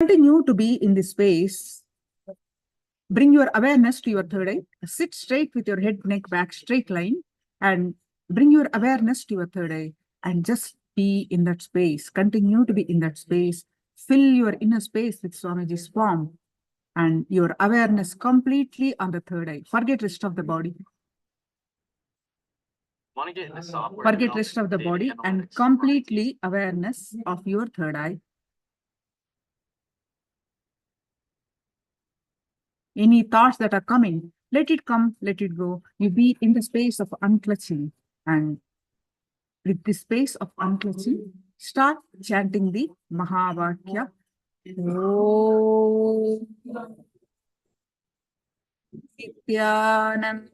Continue to be in this space. Bring your awareness to your third eye. Sit straight with your head, neck, back, straight line, and bring your awareness to your third eye and just be in that space. Continue to be in that space. Fill your inner space with Swamiji's form and your awareness completely on the third eye. Forget rest of the body. Forget rest of the body and completely awareness of your third eye. Any thoughts that are coming, let it come, let it go. You be in the space of unclutching. And with this space of unclutching, start chanting the Mahavakya. Om Nithyananda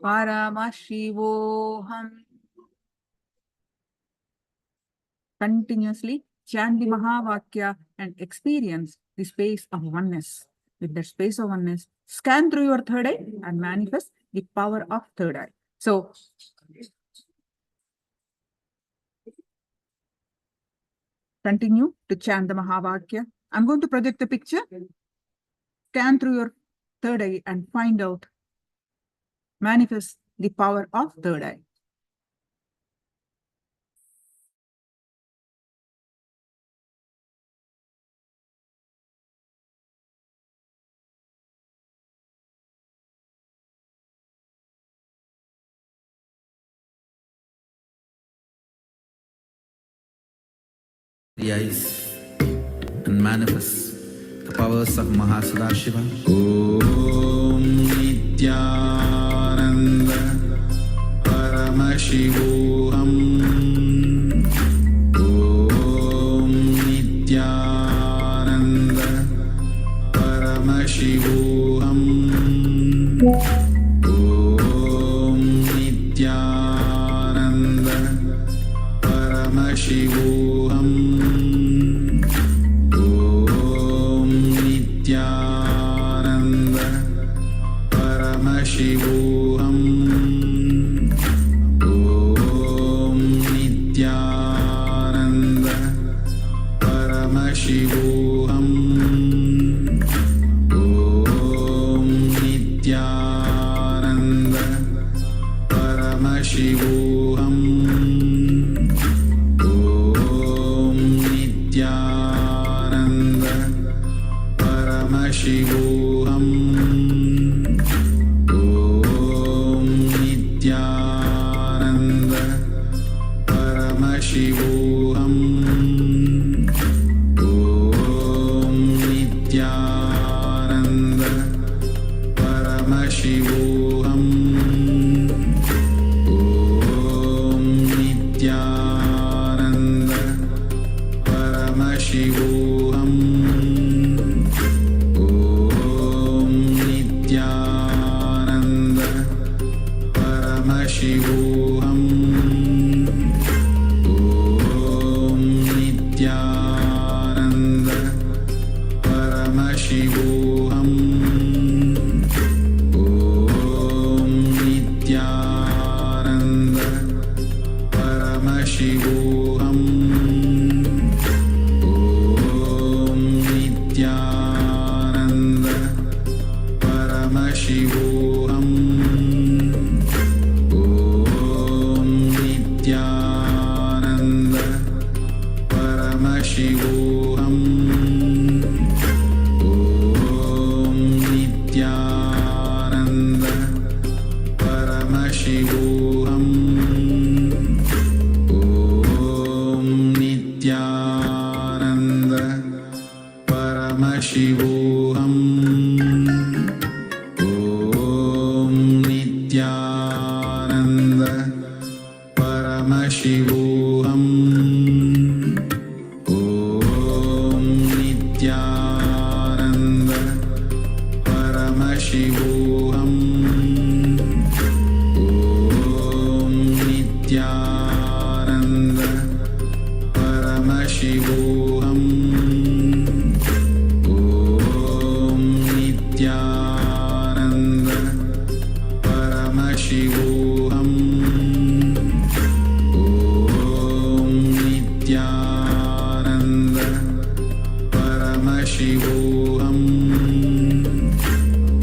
Paramashivoham. Continuously chant the Mahavakya and experience the space of oneness. With that space of oneness, scan through your third eye and manifest the power of third eye. So, continue to chant the Mahavakya. I'm going to project the picture. Scan through your third eye and find out, manifest the power of third eye. The eyes and manifest the powers of Mahasudashiva. Om Nithyananda Paramashivoham. Om Nithyananda Paramashivoham. Om Nithyananda Paramashivoham. Nithyananda Paramashivoham. Om Nithyananda Paramashivoham. Om Nithyananda Paramashivoham. Om Nithyananda Paramashivoham. Om Nithyananda Paramashivoham. Om Nithyananda Paramashivoham. Om Nithyananda Paramashivoham. Nithyananda Paramashivoham. Om Nithyananda Paramashivoham. Om Nithyananda Paramashivoham. Om Nithyananda Paramashivoham. Om Nithyananda Paramashivoham. Om Nithyananda Paramashivoham. Om Nithyananda Paramashivoham. Om Nithyananda Paramashivoham. Om Nithyananda Paramashivoham. Om Nithyananda Paramashivoham. Om Nithyananda Paramashivoham. Om Nithyananda Paramashivoham.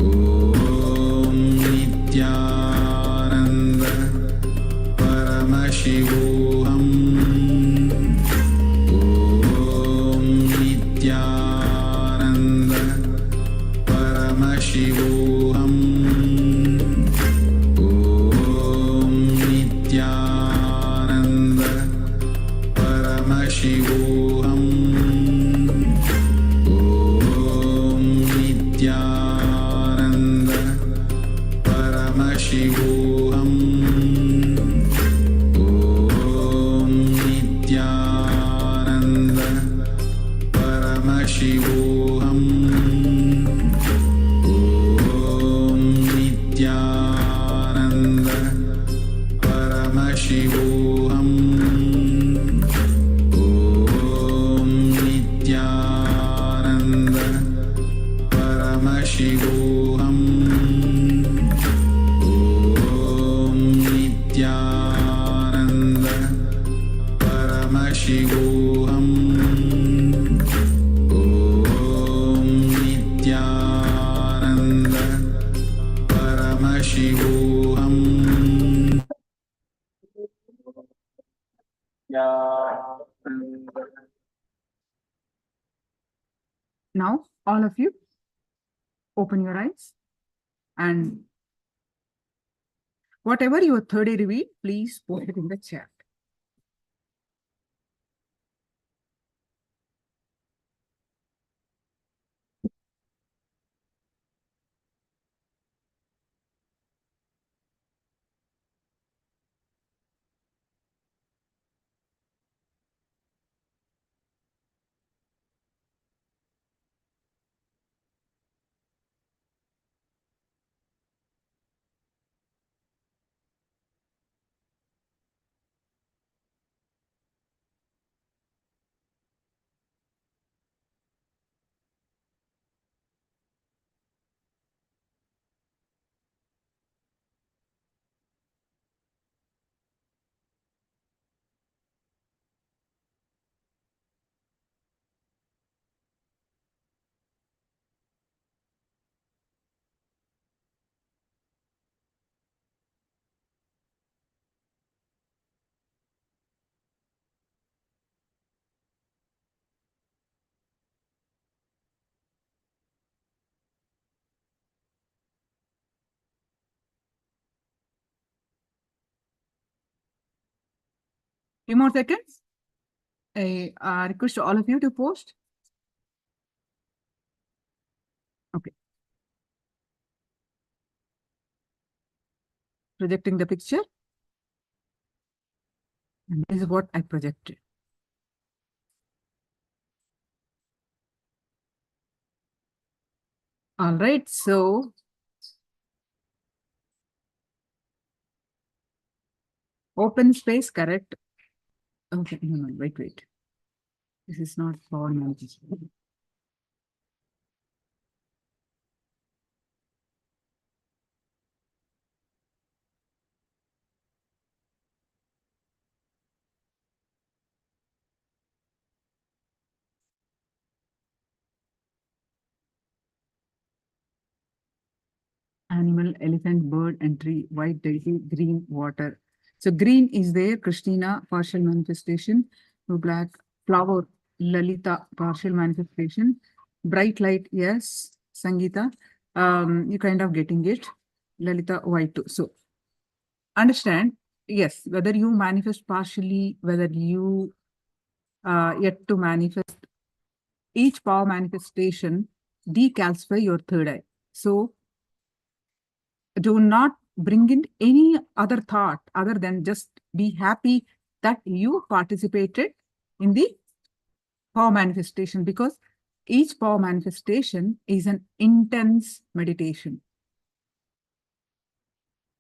Om Nithyananda. Paramashivoham. Om Nithyananda. Paramashivoham. Om Nithyananda. Paramashivoham. Om Nithyananda. Paramashivoham. Om Nithyananda. Paramashivoham. Om Nithyananda. Paramashivoham. Om Nithyananda. Paramashivoham. Om Nithyananda. Paramashivoham. Om Nithyananda. Paramashivoham. Now, all of you, open your eyes, and whatever your third eye revealed, please put it in the chat. Few more seconds. I request all of you to post. Okay. Projecting the picture. And this is what I projected. All right. So open space, correct? Okay. No, wait. This is not power management. Animal, elephant, bird, and tree, white deity, green, water. So green is there, Christina, partial manifestation. Blue, black, flower, Lalita, partial manifestation. Bright light, yes, Sangeeta. You kind of getting it. Lalita, white too. So understand, yes, whether you manifest partially, whether you yet to manifest, each power manifestation decalcify your third eye. So do not bring in any other thought other than just be happy that you participated in the power manifestation, because each power manifestation is an intense meditation.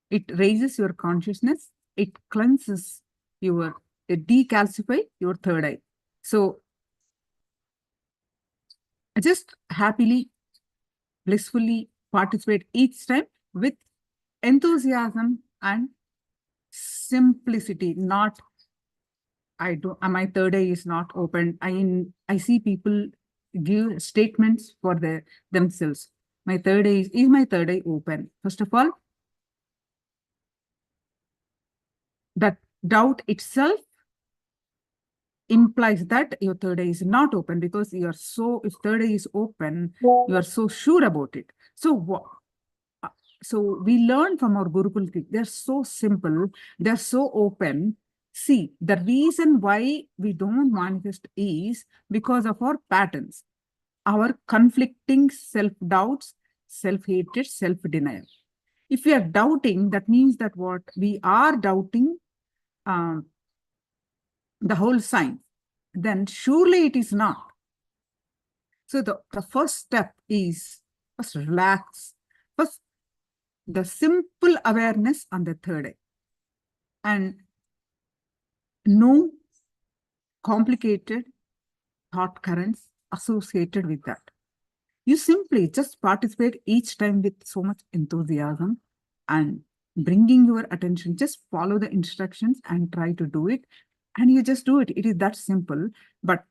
It raises your consciousness, it cleanses it decalcify your third eye. So just happily, blissfully participate each time with enthusiasm and simplicity. Not, my third eye is not open. I see people give statements for themselves. My third eye is my third eye open? First of all, that doubt itself implies that your third eye is not open, because you are so, if third eye is open, you are so sure about it. So we learn from our Gurukul, they're so simple, they're so open. See, the reason why we don't manifest is because of our patterns, our conflicting self-doubts, self-hatred, self-denial. If we are doubting, that means that what? We are doubting the whole sign. Then surely it is not. So the first step is, first relax. First, the simple awareness on the third eye. And no complicated thought currents associated with that. You simply just participate each time with so much enthusiasm and bringing your attention. Just follow the instructions and try to do it. And you just do it. It is that simple. But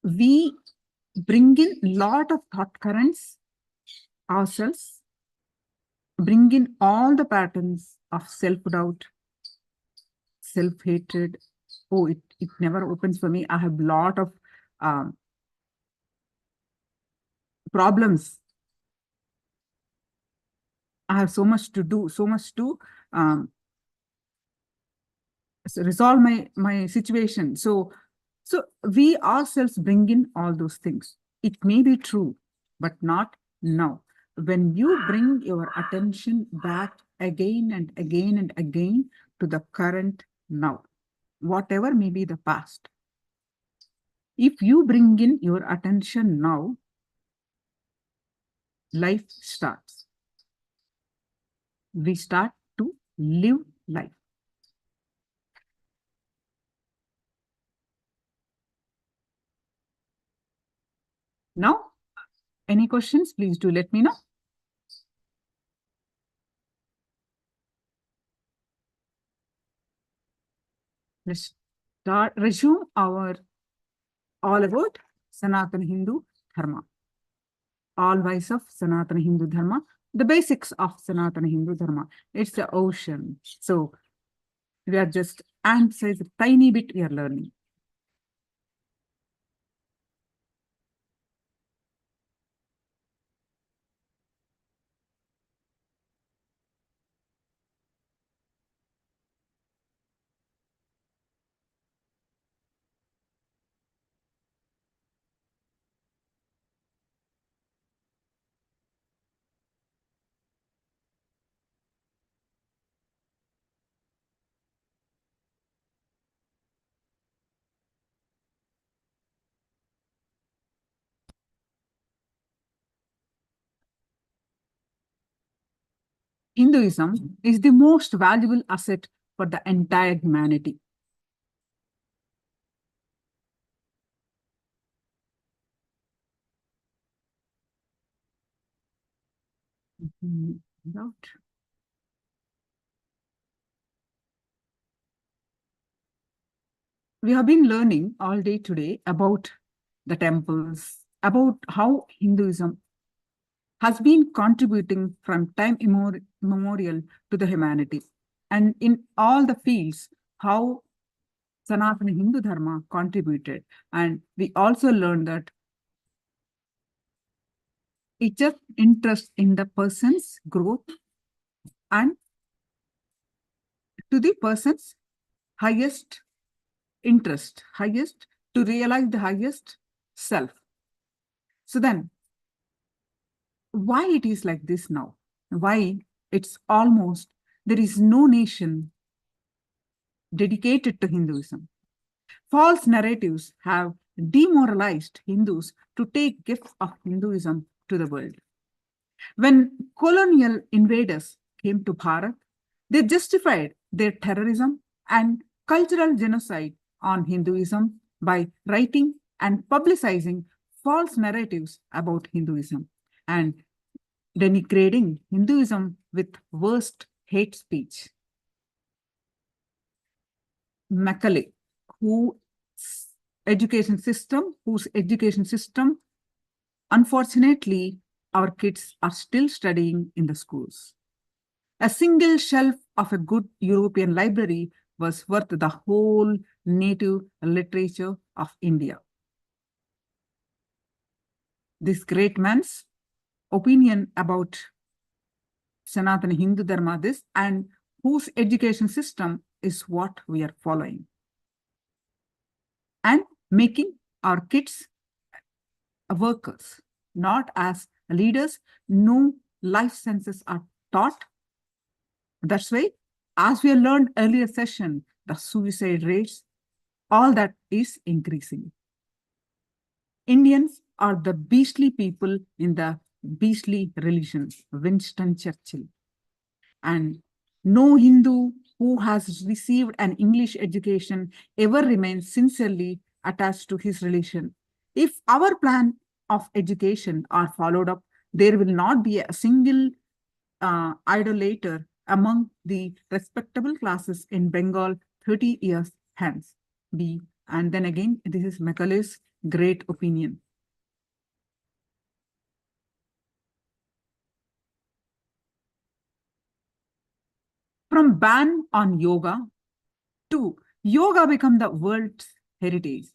we bring in a lot of thought currents ourselves, bring in all the patterns of self-doubt, self-hatred. Oh, it never opens for me. I have a lot of problems. I have so much to do, so much to resolve my situation. So we ourselves bring in all those things. It may be true, but not now. When you bring your attention back again and again and again to the current now, whatever may be the past, if you bring in your attention now, life starts. We start to live life. Now, any questions, please do let me know. Let's resume our all about Sanatana Hindu Dharma. All wise of Sanatana Hindu Dharma, the basics of Sanatana Hindu Dharma. It's the ocean. So we are just emphasize a tiny bit we are learning. Hinduism is the most valuable asset for the entire humanity. We have been learning all day today about the temples, about how Hinduism has been contributing from time immemorial to the humanity. And in all the fields, how Sanatana Hindu Dharma contributed. And we also learned that it just interests in the person's growth and to the person's highest interest, highest to realize the highest self. So then, why it is like this now? Why it's almost, there is no nation dedicated to Hinduism. False narratives have demoralized Hindus to take gifts of Hinduism to the world. When colonial invaders came to Bharat, they justified their terrorism and cultural genocide on Hinduism by writing and publicizing false narratives about Hinduism and denigrating Hinduism with worst hate speech. Macaulay, who education system, whose education system, unfortunately, our kids are still studying in the schools. A single shelf of a good European library was worth the whole native literature of India. This great man's opinion about Sanatana Hindu Dharma, this, and whose education system is what we are following. And making our kids workers, not as leaders. No life senses are taught. That's why, as we learned earlier session, the suicide rates, all that is increasing. Indians are the beastly people in the beastly religion, Winston Churchill. And no Hindu who has received an English education ever remains sincerely attached to his religion. If our plan of education are followed up, there will not be a single idolater among the respectable classes in Bengal 30 years hence. And then again, this is Macaulay's great opinion. From ban on yoga to yoga become the world's heritage.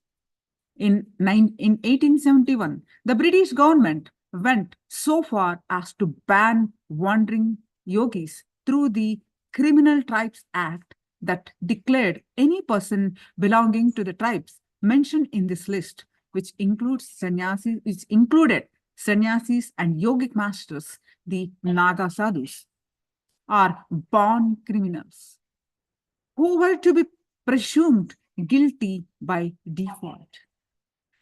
In 1871, the British government went so far as to ban wandering yogis through the Criminal Tribes Act that declared any person belonging to the tribes mentioned in this list, which included sannyasis and yogic masters, the Naga sadhus, are born criminals who were to be presumed guilty by default.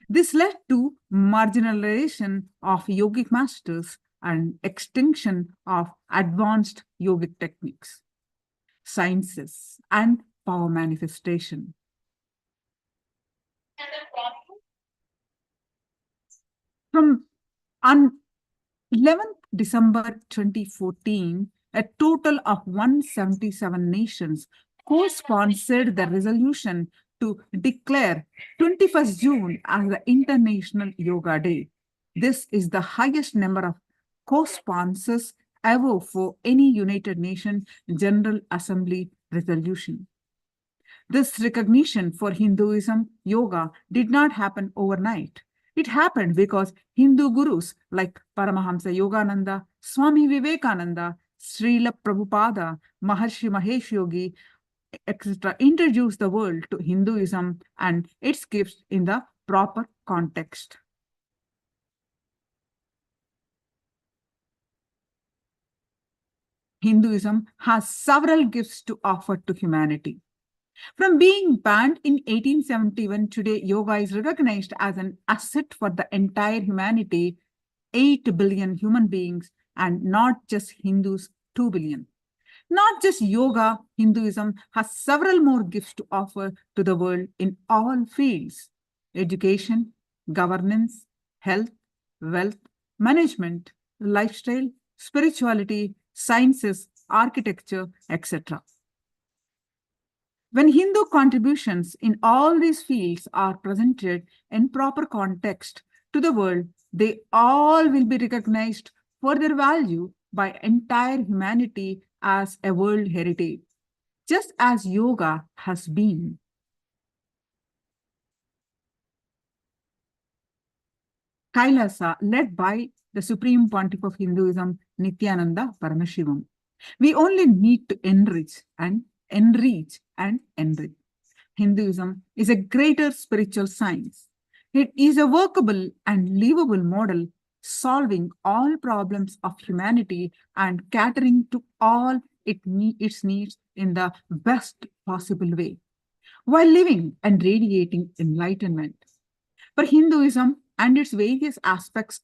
This led to marginalization of yogic masters and extinction of advanced yogic techniques, sciences, and power manifestation. From 11th December 2014, a total of 177 nations co-sponsored the resolution to declare 21st June as the International Yoga Day. This is the highest number of co-sponsors ever for any United Nations General Assembly resolution. This recognition for Hinduism yoga did not happen overnight. It happened because Hindu gurus like Paramahamsa Yogananda, Swami Vivekananda, Srila Prabhupada, Maharshi Mahesh Yogi, etc., introduced the world to Hinduism and its gifts in the proper context. Hinduism has several gifts to offer to humanity. From being banned in 1871, today yoga is recognized as an asset for the entire humanity, 8 billion human beings, and not just Hindus, 2 billion. Not just yoga, Hinduism has several more gifts to offer to the world in all fields: education, governance, health, wealth, management, lifestyle, spirituality, sciences, architecture, etc. When Hindu contributions in all these fields are presented in proper context to the world, they all will be recognized for their value by entire humanity as a world heritage, just as yoga has been. KAILASA, led by the Supreme Pontiff of Hinduism, Nithyananda Paramashivoham. We only need to enrich and enrich and enrich. Hinduism is a greater spiritual science. It is a workable and livable model, solving all problems of humanity and catering to all its needs in the best possible way, while living and radiating enlightenment. For Hinduism and its various aspects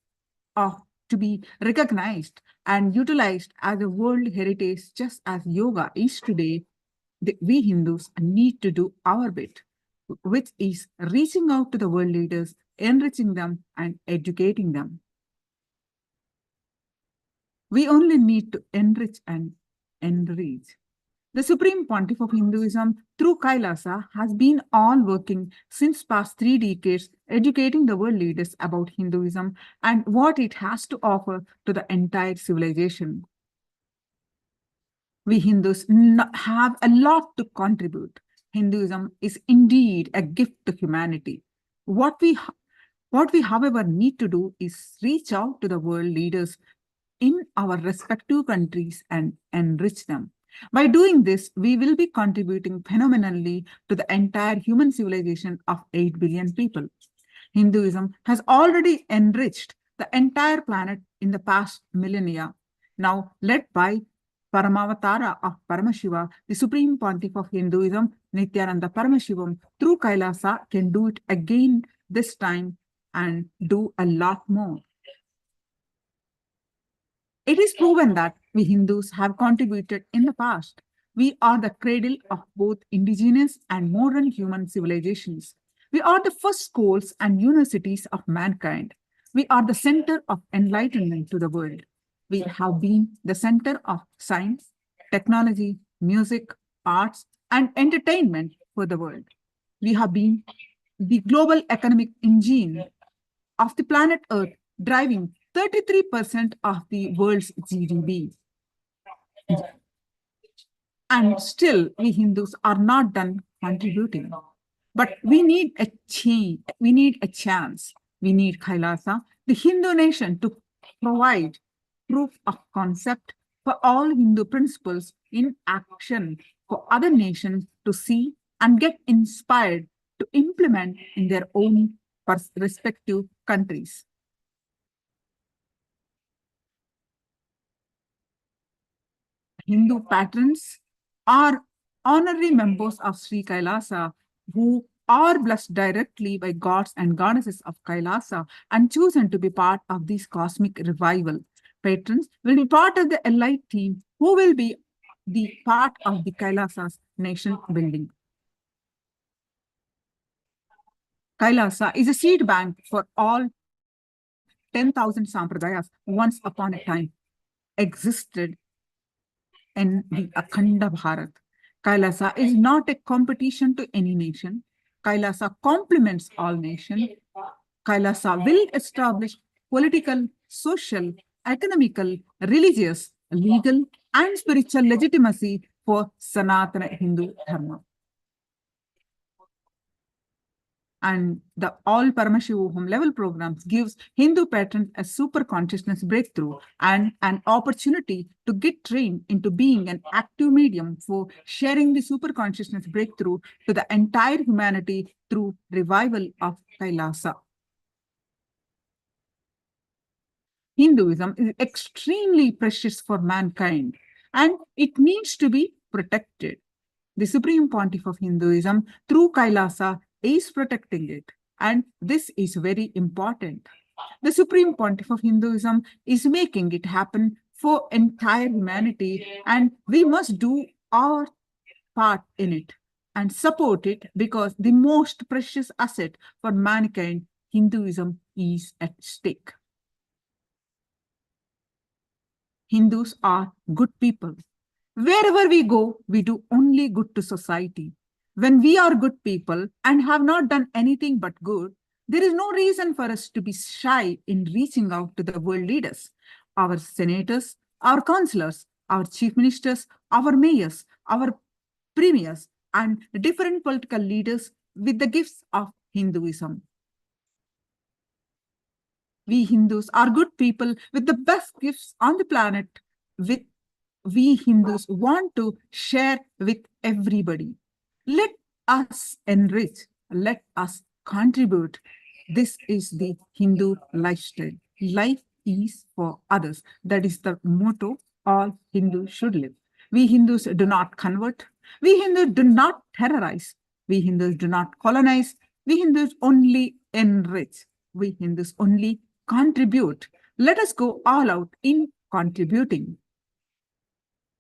are to be recognized and utilized as a world heritage, just as yoga is today, we Hindus need to do our bit, which is reaching out to the world leaders, enriching them, and educating them. We only need to enrich and enrich. The Supreme Pontiff of Hinduism through Kailasa has been all working since past 3 decades, educating the world leaders about Hinduism and what it has to offer to the entire civilization. We Hindus have a lot to contribute. Hinduism is indeed a gift to humanity. What we, however, need to do is reach out to the world leaders in our respective countries and enrich them. By doing this, we will be contributing phenomenally to the entire human civilization of 8 billion people. Hinduism has already enriched the entire planet in the past millennia. Now, led by Paramavatara of Paramashiva, the Supreme Pontiff of Hinduism, Nithyananda Paramashivoham, through Kailasa, can do it again this time and do a lot more. It is proven that we Hindus have contributed in the past. We are the cradle of both indigenous and modern human civilizations. We are the first schools and universities of mankind. We are the center of enlightenment to the world. We have been the center of science, technology, music, arts, and entertainment for the world. We have been the global economic engine of the planet Earth, driving 33% of the world's GDP. And still, we Hindus are not done contributing. But we need a change, we need a chance. We need Kailasa, the Hindu nation, to provide proof of concept for all Hindu principles in action for other nations to see and get inspired to implement in their own respective countries. Hindu patrons are honorary members of Sri Kailasa who are blessed directly by gods and goddesses of Kailasa and chosen to be part of this cosmic revival. Patrons will be part of the elite team who will be the part of the Kailasa's nation building. Kailasa is a seed bank for all 10,000 sampradayas once upon a time existed in the Akhanda Bharat. Kailasa is not a competition to any nation. Kailasa complements all nations. Kailasa will establish political, social, economical, religious, legal, and spiritual legitimacy for Sanatana Hindu Dharma. And the all Paramashivoham level programs gives Hindu patrons a super consciousness breakthrough and an opportunity to get trained into being an active medium for sharing the super consciousness breakthrough to the entire humanity through revival of Kailasa. Hinduism is extremely precious for mankind and it needs to be protected. The Supreme Pontiff of Hinduism through Kailasa is protecting it, and this is very important. The Supreme Pontiff of Hinduism is making it happen for entire humanity, and we must do our part in it and support it because the most precious asset for mankind, Hinduism, is at stake. Hindus are good people. Wherever we go, we do only good to society. When we are good people and have not done anything but good, there is no reason for us to be shy in reaching out to the world leaders, our senators, our councillors, our chief ministers, our mayors, our premiers, and different political leaders with the gifts of Hinduism. We Hindus are good people with the best gifts on the planet. We Hindus want to share with everybody. Let us enrich, let us contribute. This is the Hindu lifestyle. Life is for others. That is the motto all Hindus should live. We Hindus do not convert. We Hindus do not terrorize. We Hindus do not colonize. We Hindus only enrich. We Hindus only contribute. Let us go all out in contributing.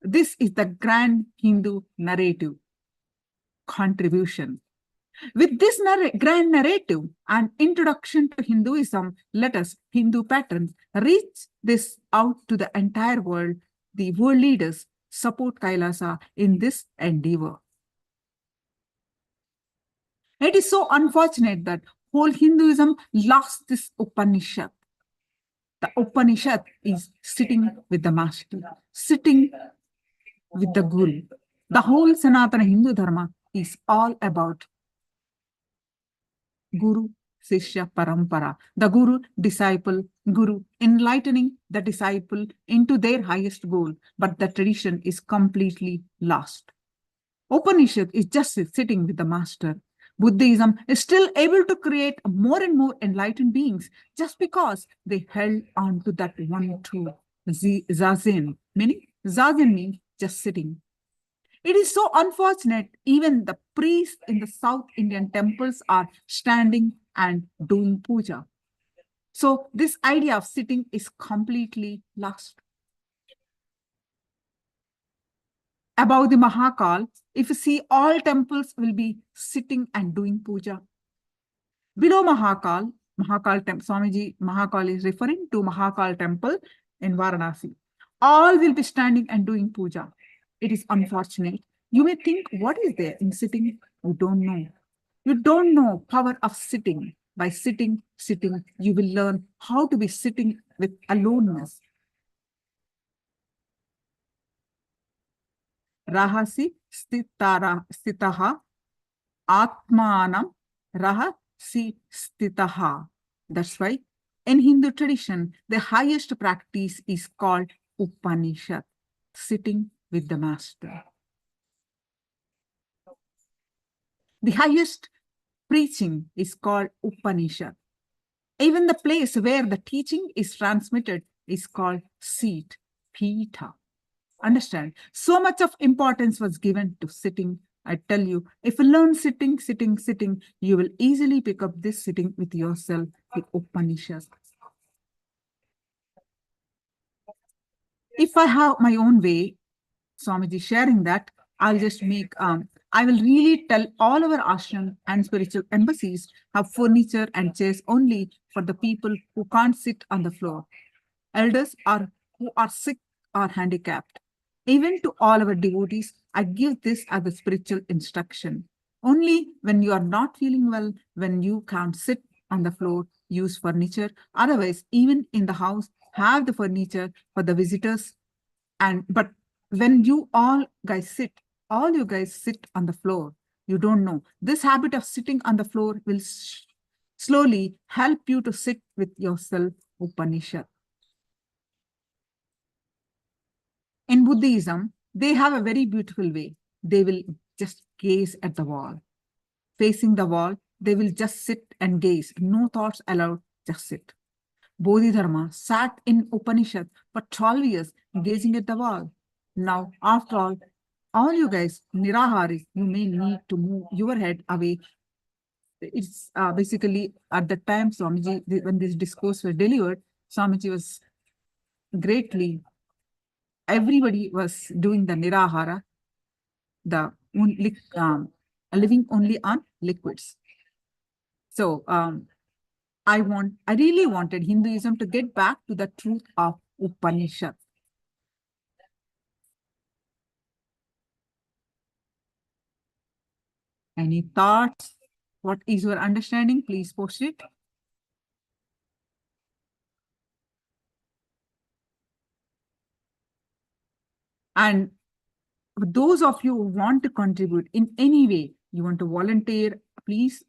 This is the grand Hindu narrative, contribution. With this grand narrative and introduction to Hinduism, let us, Hindu patrons, reach this out to the entire world, the world leaders, support Kailasa in this endeavor. It is so unfortunate that whole Hinduism lost this Upanishad. The Upanishad is sitting with the master, sitting with the Guru. The whole Sanatana Hindu Dharma is all about Guru, Sishya, Parampara. The Guru, disciple, Guru, enlightening the disciple into their highest goal. But the tradition is completely lost. Upanishad is just sitting with the master. Buddhism is still able to create more and more enlightened beings just because they held on to that one truth, zazen, meaning zazen means just sitting. It is so unfortunate, even the priests in the South Indian temples are standing and doing puja. So this idea of sitting is completely lost. Above the Mahakal, if you see, all temples will be sitting and doing puja. Below Mahakal, Swamiji Mahakal is referring to Mahakal temple in Varanasi. All will be standing and doing puja. It is unfortunate. You may think, what is there in sitting? You don't know. You don't know power of sitting. By sitting, you will learn how to be sitting with aloneness. Rahasi stitaha atmanam rahasi stitaha. That's why in Hindu tradition, the highest practice is called Upanishad, sitting with the master. The highest preaching is called Upanishad. Even the place where the teaching is transmitted is called seat, Pita. Understand? So much of importance was given to sitting. I tell you, if you learn sitting, you will easily pick up this sitting with yourself, the Upanishad. If I have my own way, Swamiji sharing that, I'll just make, I will really tell all our ashram and spiritual embassies have furniture and chairs only for the people who can't sit on the floor. Elders are who are sick or handicapped. Even to all our devotees, I give this as a spiritual instruction. Only when you are not feeling well, when you can't sit on the floor, use furniture. Otherwise, even in the house, have the furniture for the visitors. But when you all you guys sit on the floor, you don't know. This habit of sitting on the floor will slowly help you to sit with yourself, Upanishad. In Buddhism, they have a very beautiful way. They will just gaze at the wall. Facing the wall, they will just sit and gaze. No thoughts allowed, just sit. Bodhidharma sat in Upanishad for 12 years, gazing at the wall. Now, after all you guys, Niraharis, you may need to move your head away. It's basically at the time, Swamiji, when this discourse was delivered, Swamiji was greatly, everybody was doing the Nirahara, the living only on liquids. So I really wanted Hinduism to get back to the truth of Upanishad. Any thoughts? What is your understanding? Please post it. And those of you who want to contribute in any way, you want to volunteer, please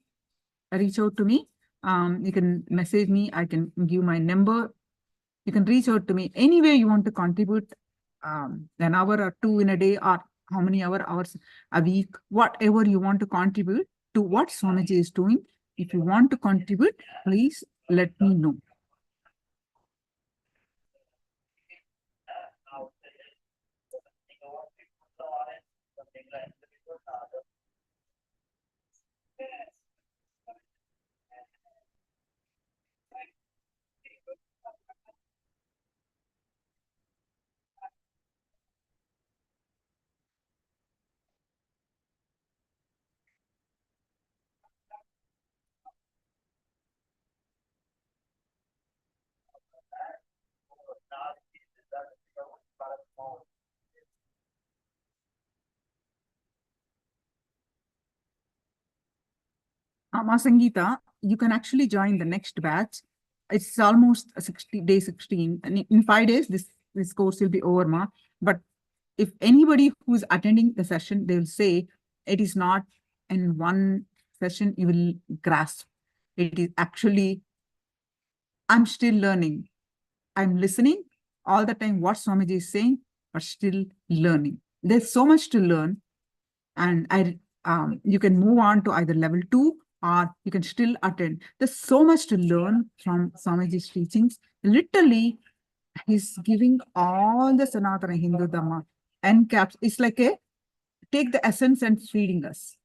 reach out to me. You can message me. I can give my number. You can reach out to me any way you want to contribute, an hour or two in a day, or how many hours a week, whatever you want to contribute to what Swamiji is doing. If you want to contribute, please let me know. Sangeeta, you can actually join the next batch. It's almost 60, day 16. And in 5 days, this course will be over, Ma. But if anybody who's attending the session, they will say it is not in one session you will grasp. It is actually, I'm still learning. I'm listening all the time what Swamiji is saying, but still learning. There's so much to learn. And you can move on to either level 2 or you can still attend. There's so much to learn from Swamiji's teachings. Literally, he's giving all the Sanatana Hindu Dhamma and caps. It's like a take the essence and feeding us.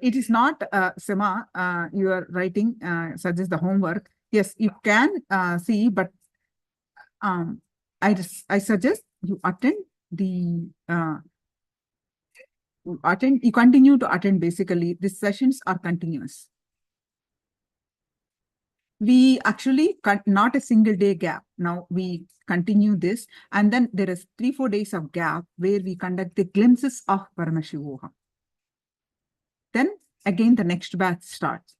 It is not, Sema, you are writing, suggest the homework. Yes, you can see, but I suggest you attend the you continue to attend. Basically, these sessions are continuous. We actually not a single day gap. Now we continue this, and then there is 3-4 days of gap where we conduct the glimpses of Paramashivoham. Then again, the next batch starts.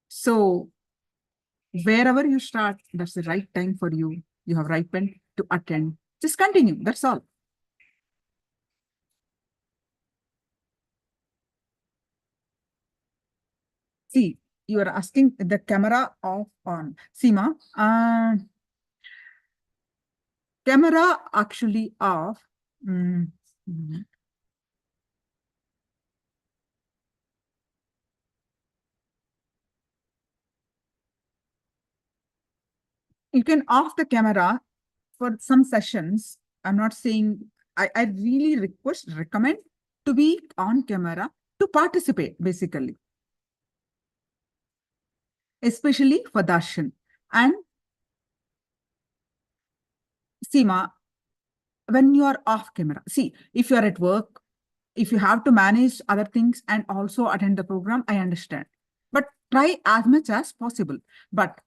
So wherever you start, that's the right time for you. You have ripened to attend. Just continue. That's all. See, you are asking the camera off on. Seema, camera actually off. You can off the camera for some sessions. I'm not saying, I really recommend to be on camera to participate, basically. Especially for darshan. And Seema, when you are off camera, see, if you are at work, if you have to manage other things and also attend the program, I understand. But try as much as possible. But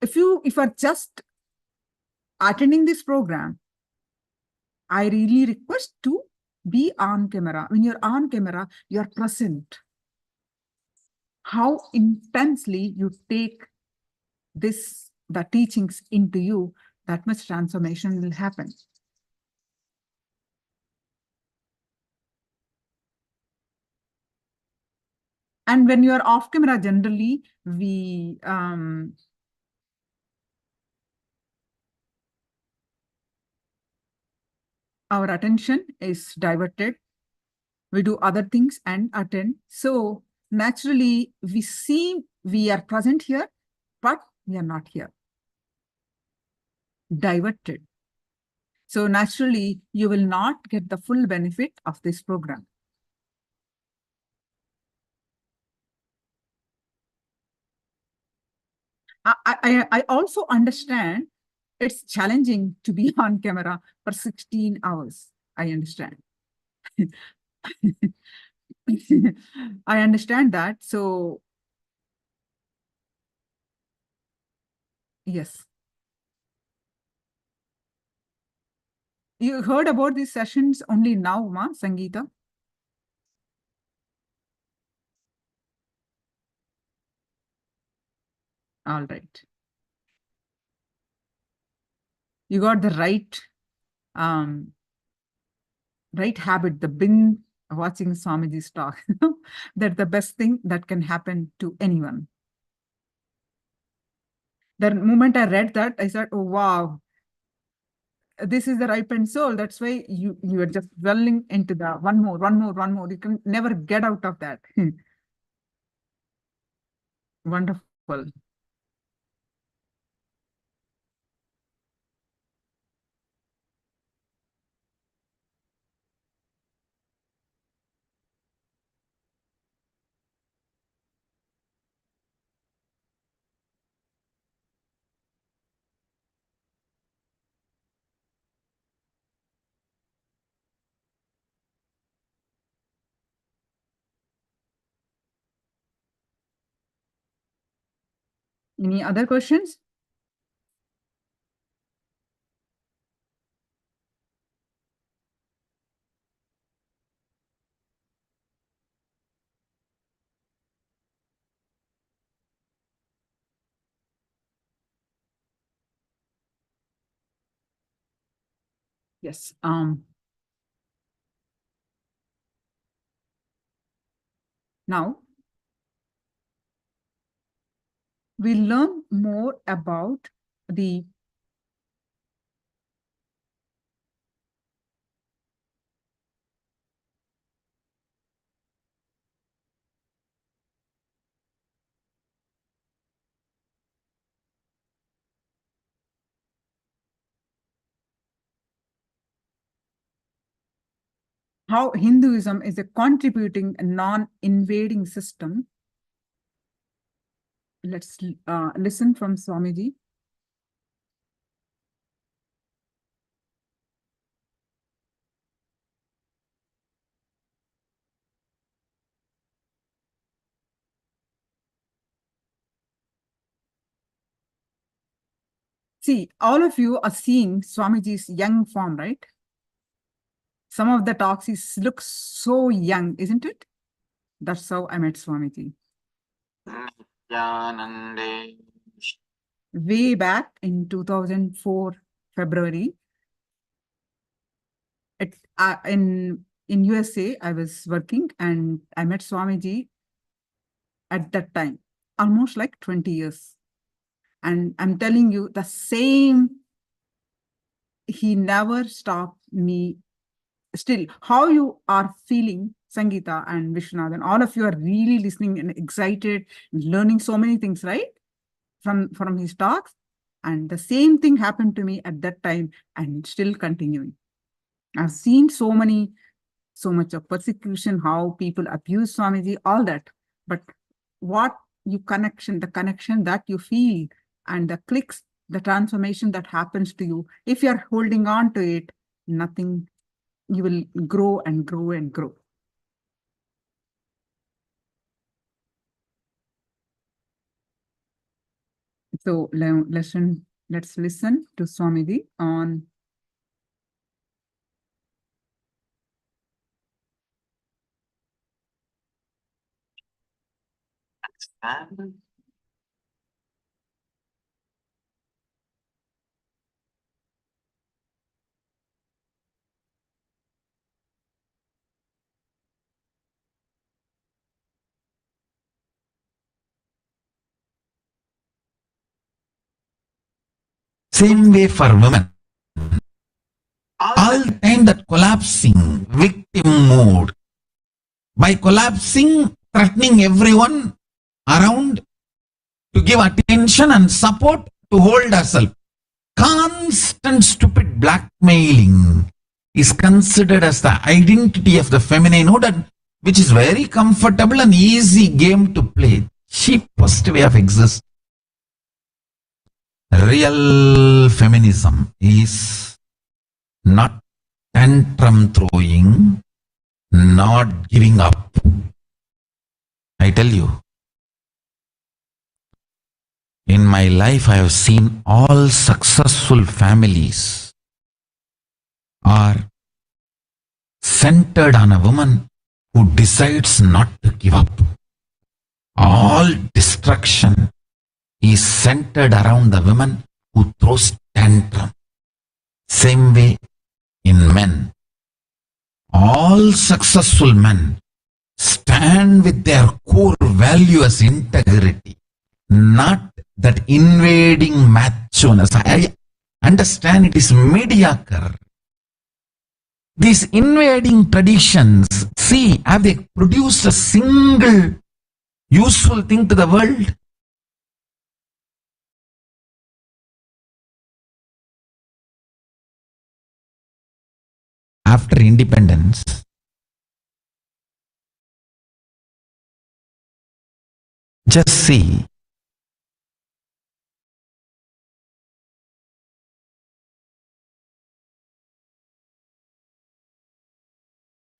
if you are just attending this program, I really request to be on camera. When you're on camera, you're present. How intensely you take the teachings into you, that much transformation will happen. And when you're off camera, generally, we our attention is diverted. We do other things and attend. So naturally, we seem we are present here, but we are not here. Diverted. So naturally, you will not get the full benefit of this program. I also understand it's challenging to be on camera for 16 hours. I understand. I understand that. So, yes. You heard about these sessions only now, Ma, Sangeeta? All right. You got the right habit, the bin watching Swamiji's talk. That's the best thing that can happen to anyone. The moment I read that, I said, oh, wow, this is the ripened soul. That's why you are just dwelling into the one more. You can never get out of that. Wonderful. Any other questions? Yes. Now we learn more about the how Hinduism is a contributing, non-invading system. Let's listen from Swamiji. See, all of you are seeing Swamiji's young form, right? Some of the talks, he looks so young, isn't it? That's how I met Swamiji. Nithyanande. Way back in 2004, February, in USA, I was working and I met Swamiji at that time, almost like 20 years. And I'm telling you, the same, he never stopped me. Still, how you are feeling, Sangeeta and Vishwanath, and all of you are really listening and excited, learning so many things, right? From his talks. And the same thing happened to me at that time and still continuing. I've seen so much of persecution, how people abuse Swamiji, all that. But what the connection that you feel and the clicks, the transformation that happens to you, if you're holding on to it, nothing, you will grow and grow and grow. So let's listen to Swamiji on Stand. Same way for women. All the time that collapsing victim mode, by collapsing, threatening everyone around to give attention and support to hold herself. Constant stupid blackmailing is considered as the identity of the feminine node, which is very comfortable and easy game to play. Cheapest way of existence. Real feminism is not tantrum throwing, not giving up. I tell you, in my life I have seen all successful families are centered on a woman who decides not to give up. All destruction is centered around the woman who throws tantrum. Same way in men. All successful men stand with their core value as integrity, not that invading macho-ness. I understand it is mediocre. These invading traditions, see, have they produced a single useful thing to the world? After independence, just see,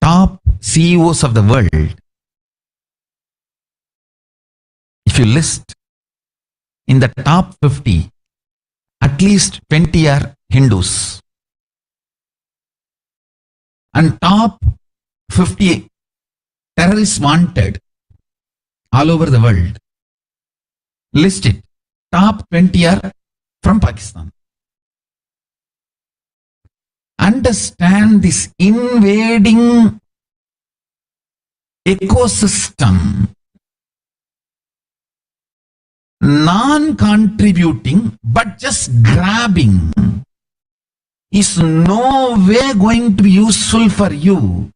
top CEOs of the world, if you list in the top 50, at least 20 are Hindus. And top 50 terrorists wanted all over the world. List it. Top 20 are from Pakistan. understand this invading ecosystem, non-contributing but just grabbing, is no way going to be useful for you.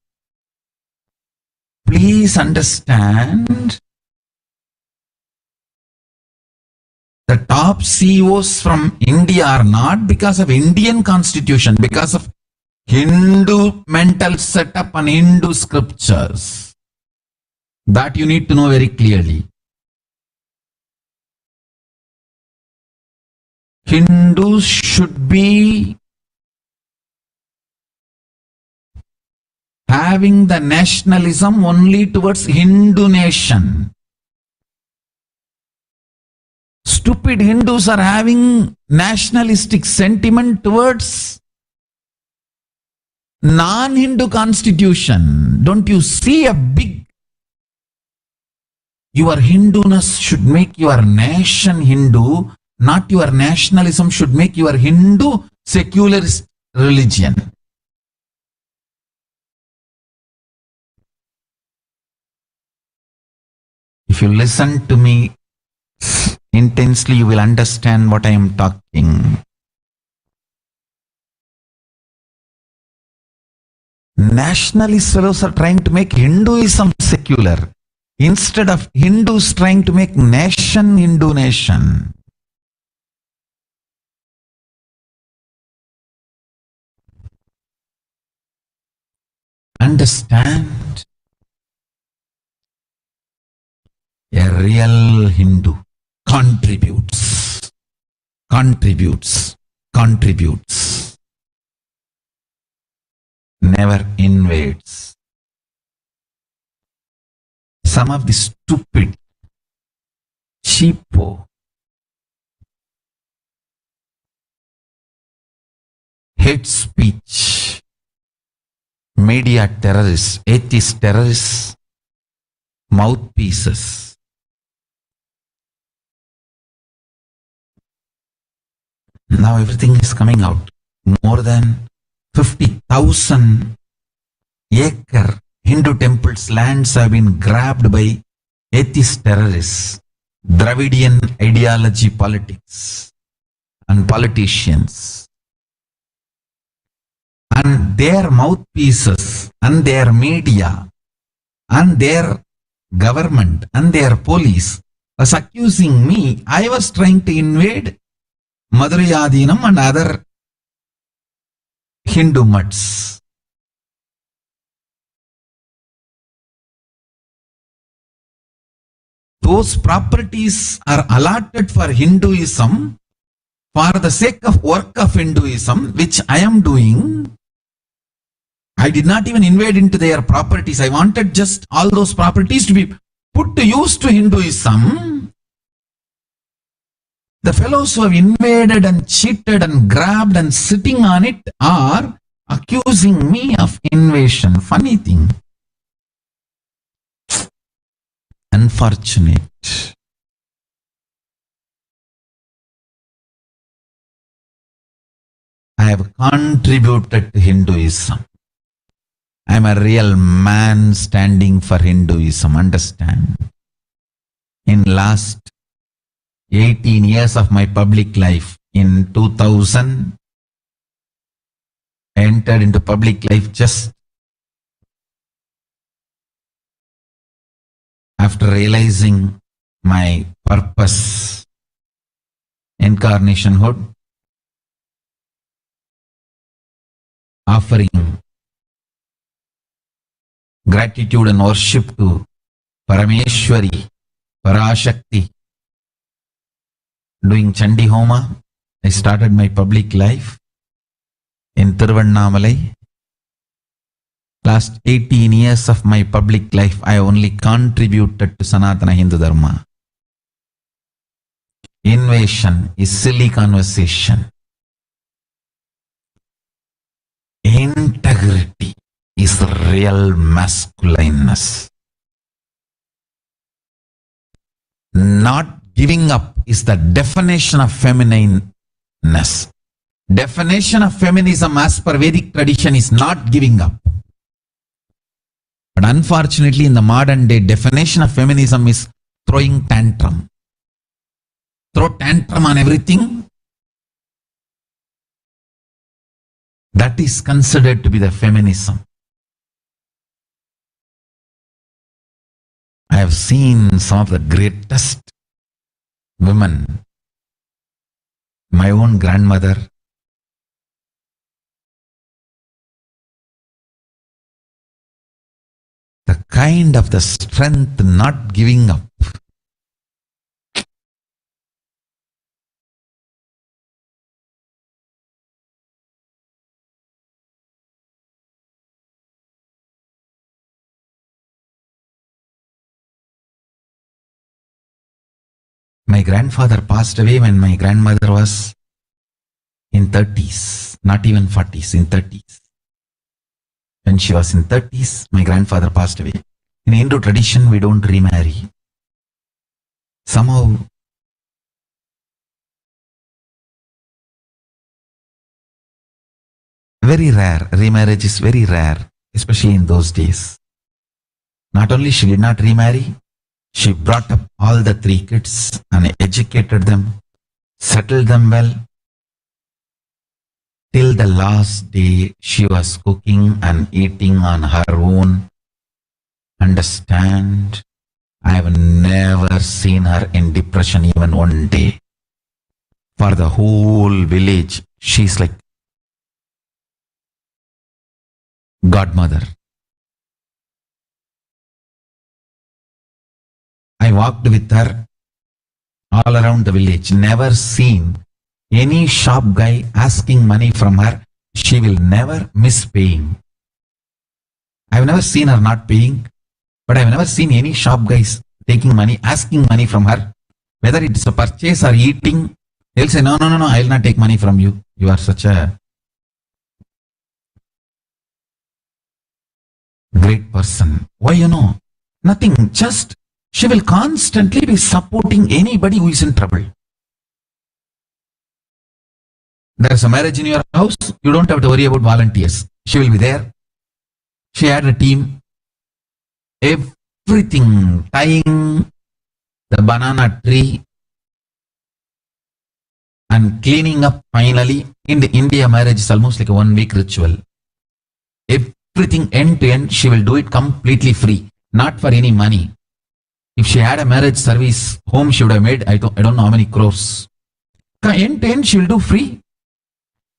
Please understand, the top CEOs from India are not because of Indian constitution, because of Hindu mental setup and Hindu scriptures. That you need to know very clearly. Hindus should be having the nationalism only towards Hindu nation. Stupid Hindus are having nationalistic sentiment towards non-Hindu constitution. Don't you see a big... Your Hinduness should make your nation Hindu, not your nationalism should make your Hindu secularist religion. If you listen to me intensely, you will understand what I am talking. Nationalist fellows are trying to make Hinduism secular instead of Hindus trying to make nation Hindu nation. Understand? A real Hindu contributes, never invades. Some of the stupid, cheapo, hate speech, media terrorists, atheist terrorists, mouthpieces. Now everything is coming out. More than 50,000 acre Hindu temples lands have been grabbed by atheist terrorists, Dravidian ideology politics and politicians. And their mouthpieces and their media and their government and their police was accusing me. I was trying to invade Madhurayadinam and other Hindu mutts. Those properties are allotted for Hinduism for the sake of work of Hinduism, which I am doing. I did not even invade into their properties. I wanted just all those properties to be put to use to Hinduism. The fellows who have invaded and cheated and grabbed and sitting on it are accusing me of invasion. Funny thing. Unfortunate. I have contributed to Hinduism. I am a real man standing for Hinduism. Understand? In last 18 years of my public life, in 2000, I entered into public life just after realizing my purpose, incarnationhood, offering gratitude and worship to Parameshwari, Parashakti, doing Chandi Homa. I started my public life in Tiruvannamalai. Last 18 years of my public life, I only contributed to Sanatana Hindu Dharma. Invasion is silly conversation. Integrity is real masculineness. Not giving up is the definition of feminineness. Definition of feminism as per Vedic tradition is not giving up. But unfortunately, in the modern day, definition of feminism is throwing tantrum. Throw tantrum on everything. That is considered to be the feminism. I have seen some of the greatest women. My own grandmother. The kind of the strength not giving up. My grandfather passed away when my grandmother was in 30s, not even 40s, in 30s. When she was in 30s, my grandfather passed away. In Hindu tradition, we don't remarry. Somehow, very rare, remarriage is very rare, especially in those days. Not only she did not remarry, she brought up all the 3 kids and educated them, settled them well. Till the last day, she was cooking and eating on her own. Understand? I have never seen her in depression even one day. For the whole village, she's like godmother. I walked with her all around the village, never seen any shop guy asking money from her. She will never miss paying. I've never seen her not paying, but I've never seen any shop guys taking money, asking money from her. Whether it's a purchase or eating, they'll say, no, I'll not take money from you. You are such a great person. Why, nothing, just she will constantly be supporting anybody who is in trouble. There's a marriage in your house, you don't have to worry about volunteers. She will be there. She had a team. Everything, tying the banana tree and cleaning up finally. In the India, marriage is almost like a 1-week ritual. Everything end to end, she will do it completely free, not for any money. If she had a marriage service home, she would have made, I don't know how many crores. End to end, she will do free.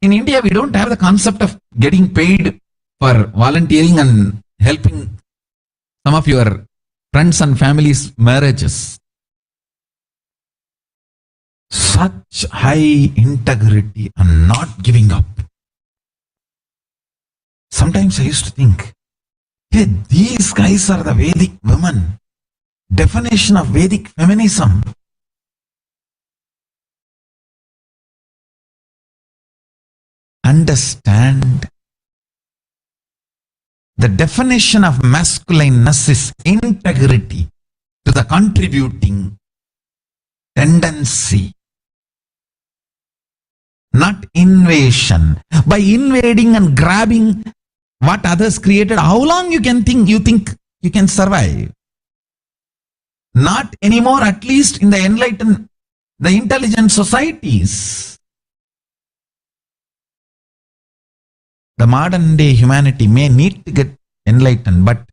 In India, we don't have the concept of getting paid for volunteering and helping some of your friends and families' marriages. Such high integrity and not giving up. Sometimes I used to think, hey, these guys are the Vedic women. Definition of Vedic feminism. Understand, the definition of masculineness is integrity to the contributing tendency, not invasion. By invading and grabbing what others created, how long you think you can survive? Not anymore, at least in the enlightened, the intelligent societies. The modern day humanity may need to get enlightened, but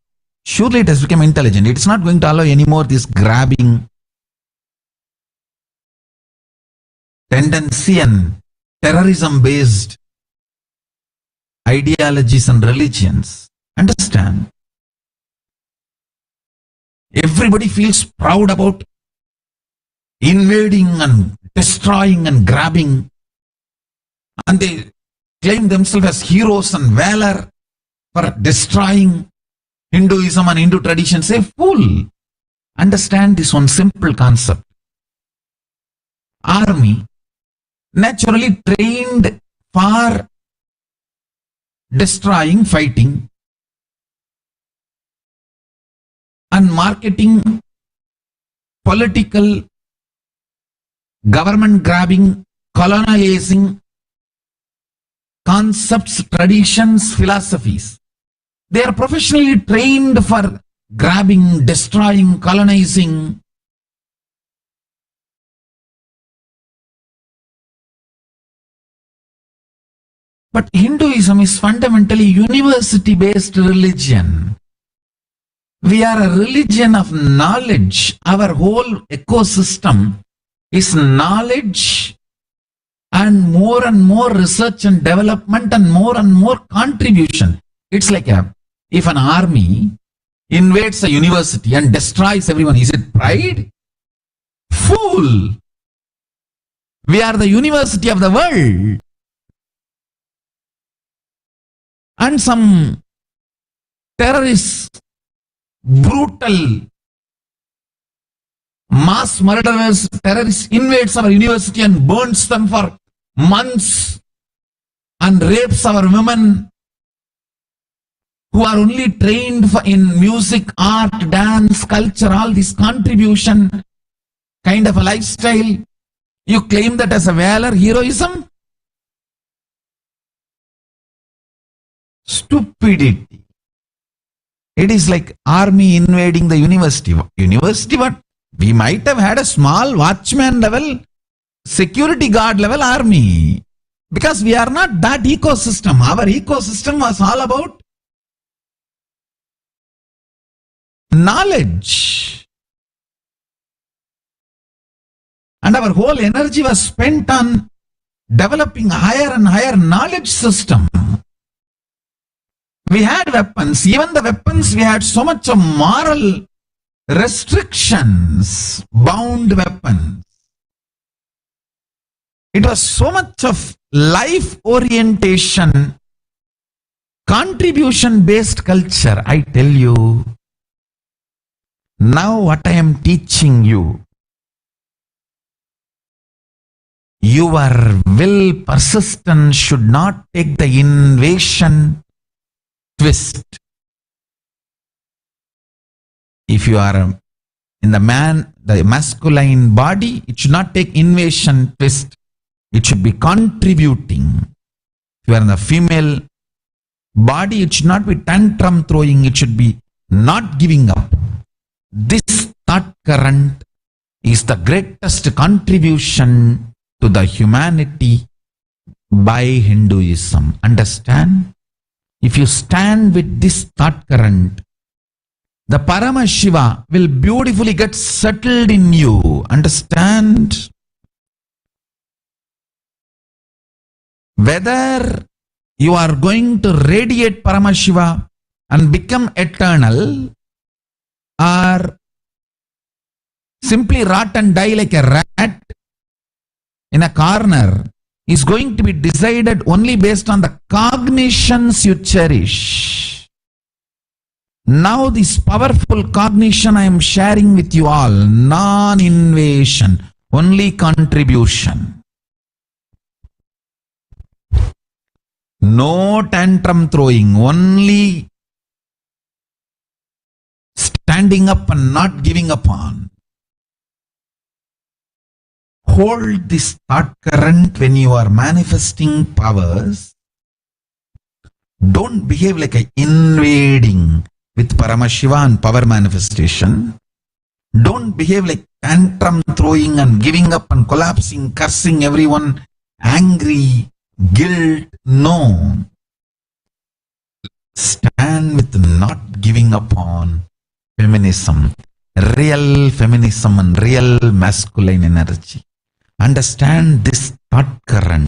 surely it has become intelligent. It's not going to allow anymore this grabbing tendency and terrorism based ideologies and religions. Understand? Everybody feels proud about invading and destroying and grabbing, and they claim themselves as heroes and valor for destroying Hinduism and Hindu tradition. Say, fool! Understand this one simple concept. Army, naturally trained for destroying, fighting, and marketing, political, government grabbing, colonizing, concepts, traditions, philosophies. They are professionally trained for grabbing, destroying, colonizing. But Hinduism is fundamentally university-based religion. We are a religion of knowledge. Our whole ecosystem is knowledge and more research and development and more contribution. It's like if an army invades a university and destroys everyone, is it pride? Fool! We are the university of the world. And some terrorists, brutal mass murderers, terrorists invades our university and burns them for months and rapes our women who are only trained in music, art, dance, culture, all this contribution kind of a lifestyle. You claim that as a valor, heroism? Stupidity. It is like army invading the university. University what? We might have had a small watchman level, security guard level army. Because we are not that ecosystem. Our ecosystem was all about knowledge. And our whole energy was spent on developing higher and higher knowledge system. We had weapons. Even the weapons, we had so much of moral restrictions, bound weapons. It was so much of life orientation, contribution based culture. I tell you, now what I am teaching you, your will persistence should not take the invasion twist. If you are in the masculine body, it should not take invasion twist. It should be contributing. If you are in the female body, it should not be tantrum throwing. It should be not giving up. This thought current is the greatest contribution to the humanity by Hinduism. Understand? If you stand with this thought current, the Paramashiva will beautifully get settled in you. Understand? Whether you are going to radiate Paramashiva and become eternal, or simply rot and die like a rat in a corner, is going to be decided only based on the cognitions you cherish. Now this powerful cognition I am sharing with you all, non-invasion, only contribution. No tantrum throwing, only standing up and not giving up on. Hold this thought current when you are manifesting powers. Don't behave like an invading with Paramashiva and power manifestation. Don't behave like tantrum throwing and giving up and collapsing, cursing everyone, angry, guilt. No. Stand with not giving up on feminism, real feminism and real masculine energy. Understand this thought current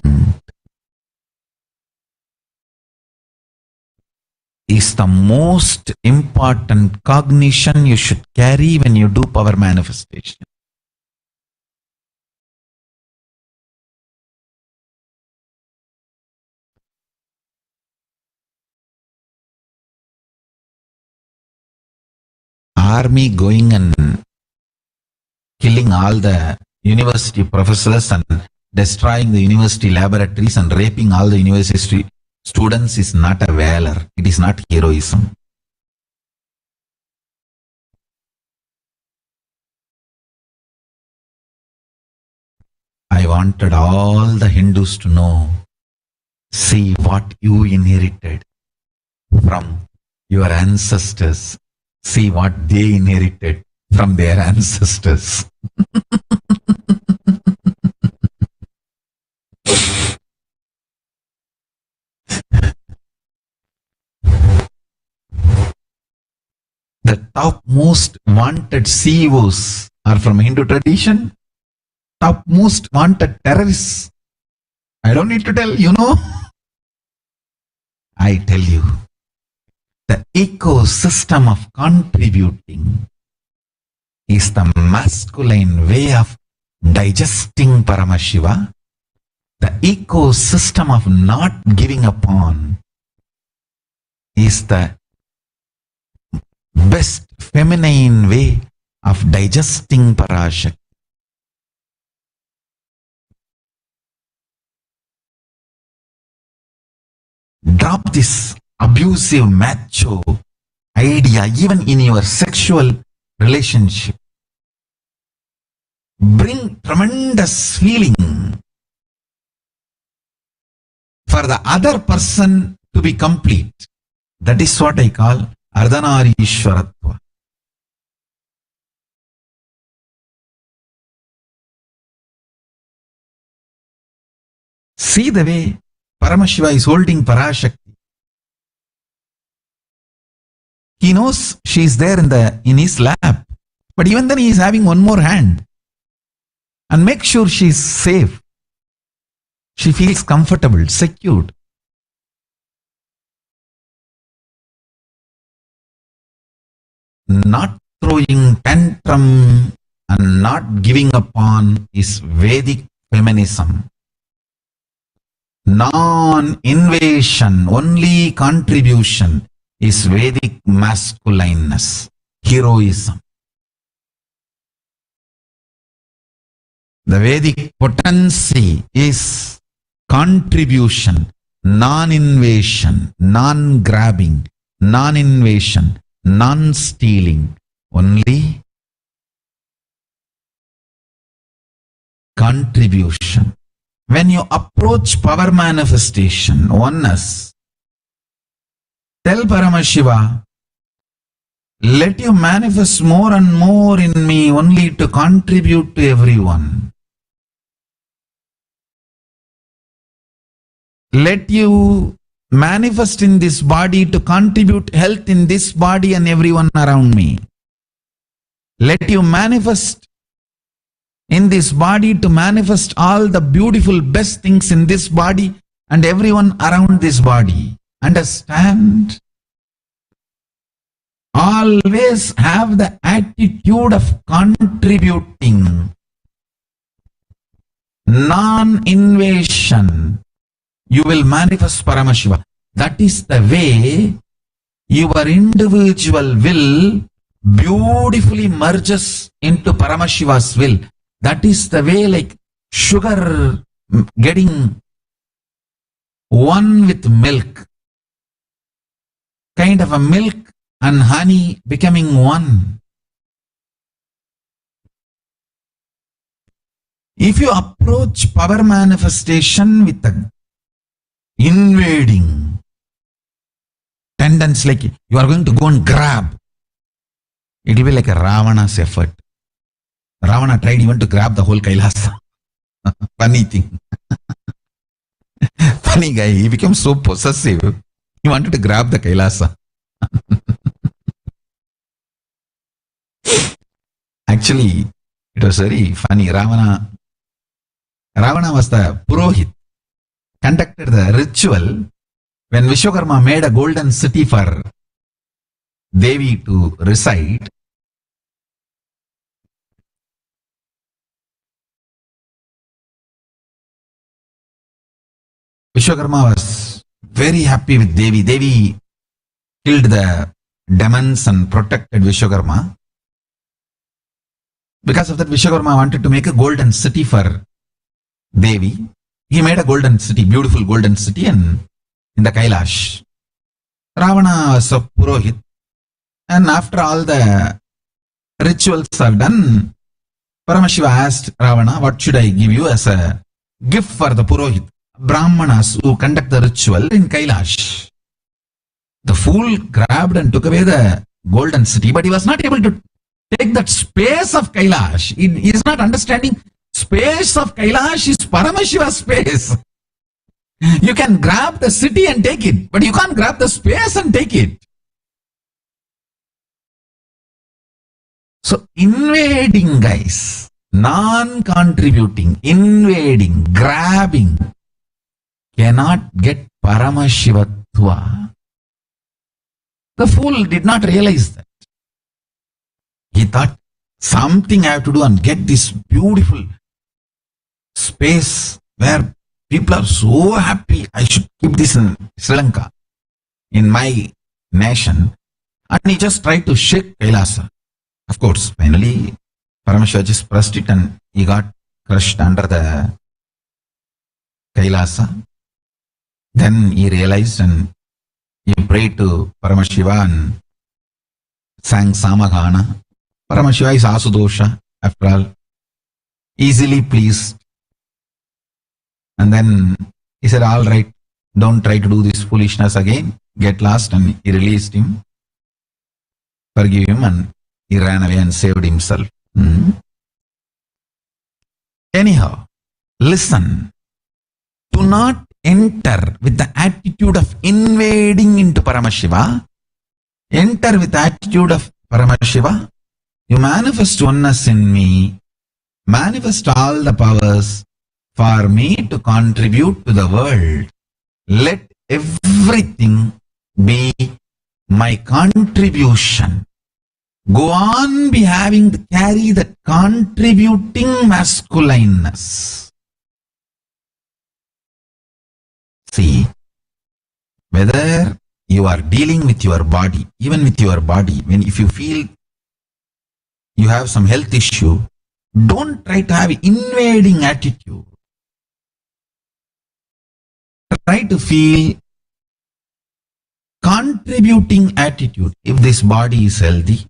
is the most important cognition you should carry when you do power manifestation. Army going and killing all the university professors and destroying the university laboratories and raping all the university students is not a valor. It is not heroism. I wanted all the Hindus to know See what you inherited from your ancestors. See what they inherited from their ancestors. The top most wanted CEOs are from Hindu tradition. Top most wanted terrorists. I don't need to tell, you know. I tell you, the ecosystem of contributing is the masculine way of digesting Paramashiva. The ecosystem of not giving upon is the best feminine way of digesting Parashakti. Drop this abusive macho idea even in your sexual relationship. Bring tremendous feeling for the other person to be complete. That is what I call Ardhanarishwaratva. See the way Paramashiva is holding Parashakti. He knows she is there in his lap, but even then he is having one more hand and make sure she is safe. She feels comfortable, secured. Not throwing tantrum and not giving upon is Vedic feminism. Non-invasion, only contribution is Vedic masculineness, heroism. The Vedic potency is contribution, non-invasion, non-grabbing, non-invasion, non-stealing, only contribution. When you approach power manifestation, oneness, tell Paramashiva, let you manifest more and more in me only to contribute to everyone. Let you manifest in this body to contribute health in this body and everyone around me. Let you manifest in this body to manifest all the beautiful best things in this body and everyone around this body. Understand? Always have the attitude of contributing. Non-invasion. You will manifest Paramashiva. That is the way your individual will beautifully merges into Paramashiva's will. That is the way, like sugar getting one with milk. Kind of a milk and honey becoming one. If you approach power manifestation with a invading tendency, like you are going to go and grab, it will be like a Ravana's effort. Ravana tried even to grab the whole Kailasa. Funny thing. Funny guy, he became so possessive. He wanted to grab the Kailasa. Actually, it was very funny. Ravana was the Purohit, conducted the ritual when Vishwakarma made a golden city for Devi to reside. Vishwakarma was very happy with Devi. Devi killed the demons and protected Vishwakarma. Because of that, Vishwakarma wanted to make a golden city for Devi. He made a golden city, beautiful golden city, and in the Kailash. Ravana was a Purohit. And after all the rituals are done, Paramashiva asked Ravana, what should I give you as a gift for the Purohit? Brahmanas who conduct the ritual in Kailash. The fool grabbed and took away the golden city, but he was not able to take that space of Kailash. He is not understanding space of Kailash is Paramashiva's space. You can grab the city and take it, but you can't grab the space and take it. So invading, guys, non-contributing, invading, grabbing cannot get Paramashivatva. The fool did not realize that. He thought something I have to do and get this beautiful space where people are so happy. I should keep this in Sri Lanka, in my nation. And he just tried to shake Kailasa. Of course, finally, Paramashiva just pressed it and he got crushed under the Kailasa. Then he realized and he prayed to Paramashiva and sang Samagana. Paramashiva is Asudosha, after all, easily pleased. And then he said, all right, don't try to do this foolishness again, get lost, and he released him, forgive him, and he ran away and saved himself. Anyhow, listen, do not enter with the attitude of invading into Paramashiva. Enter with the attitude of Paramashiva. You manifest oneness in me, manifest all the powers for me to contribute to the world. Let everything be my contribution. Go on carry that contributing masculineness. See, whether you are dealing with your body, even with your body, if you feel you have some health issue, don't try to have invading attitude. Try to feel contributing attitude. If this body is healthy,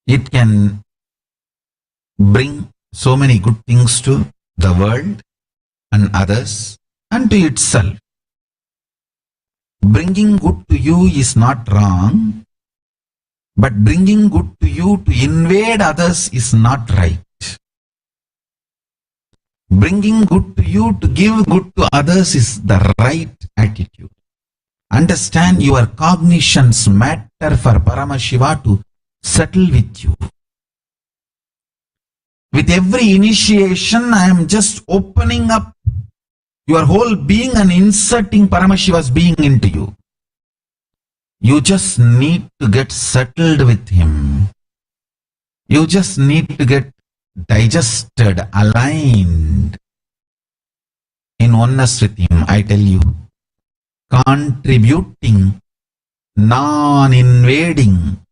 it can bring so many good things to the world and others and to itself. Bringing good to you is not wrong, but bringing good to you to invade others is not right. Bringing good to you to give good to others is the right attitude. Understand your cognitions matter for Paramashiva to settle with you. With every initiation, I am just opening up your whole being and inserting Paramashiva's being into you. You just need to get settled with him. You just need to get digested, aligned in oneness with him. I tell you, contributing, non-invading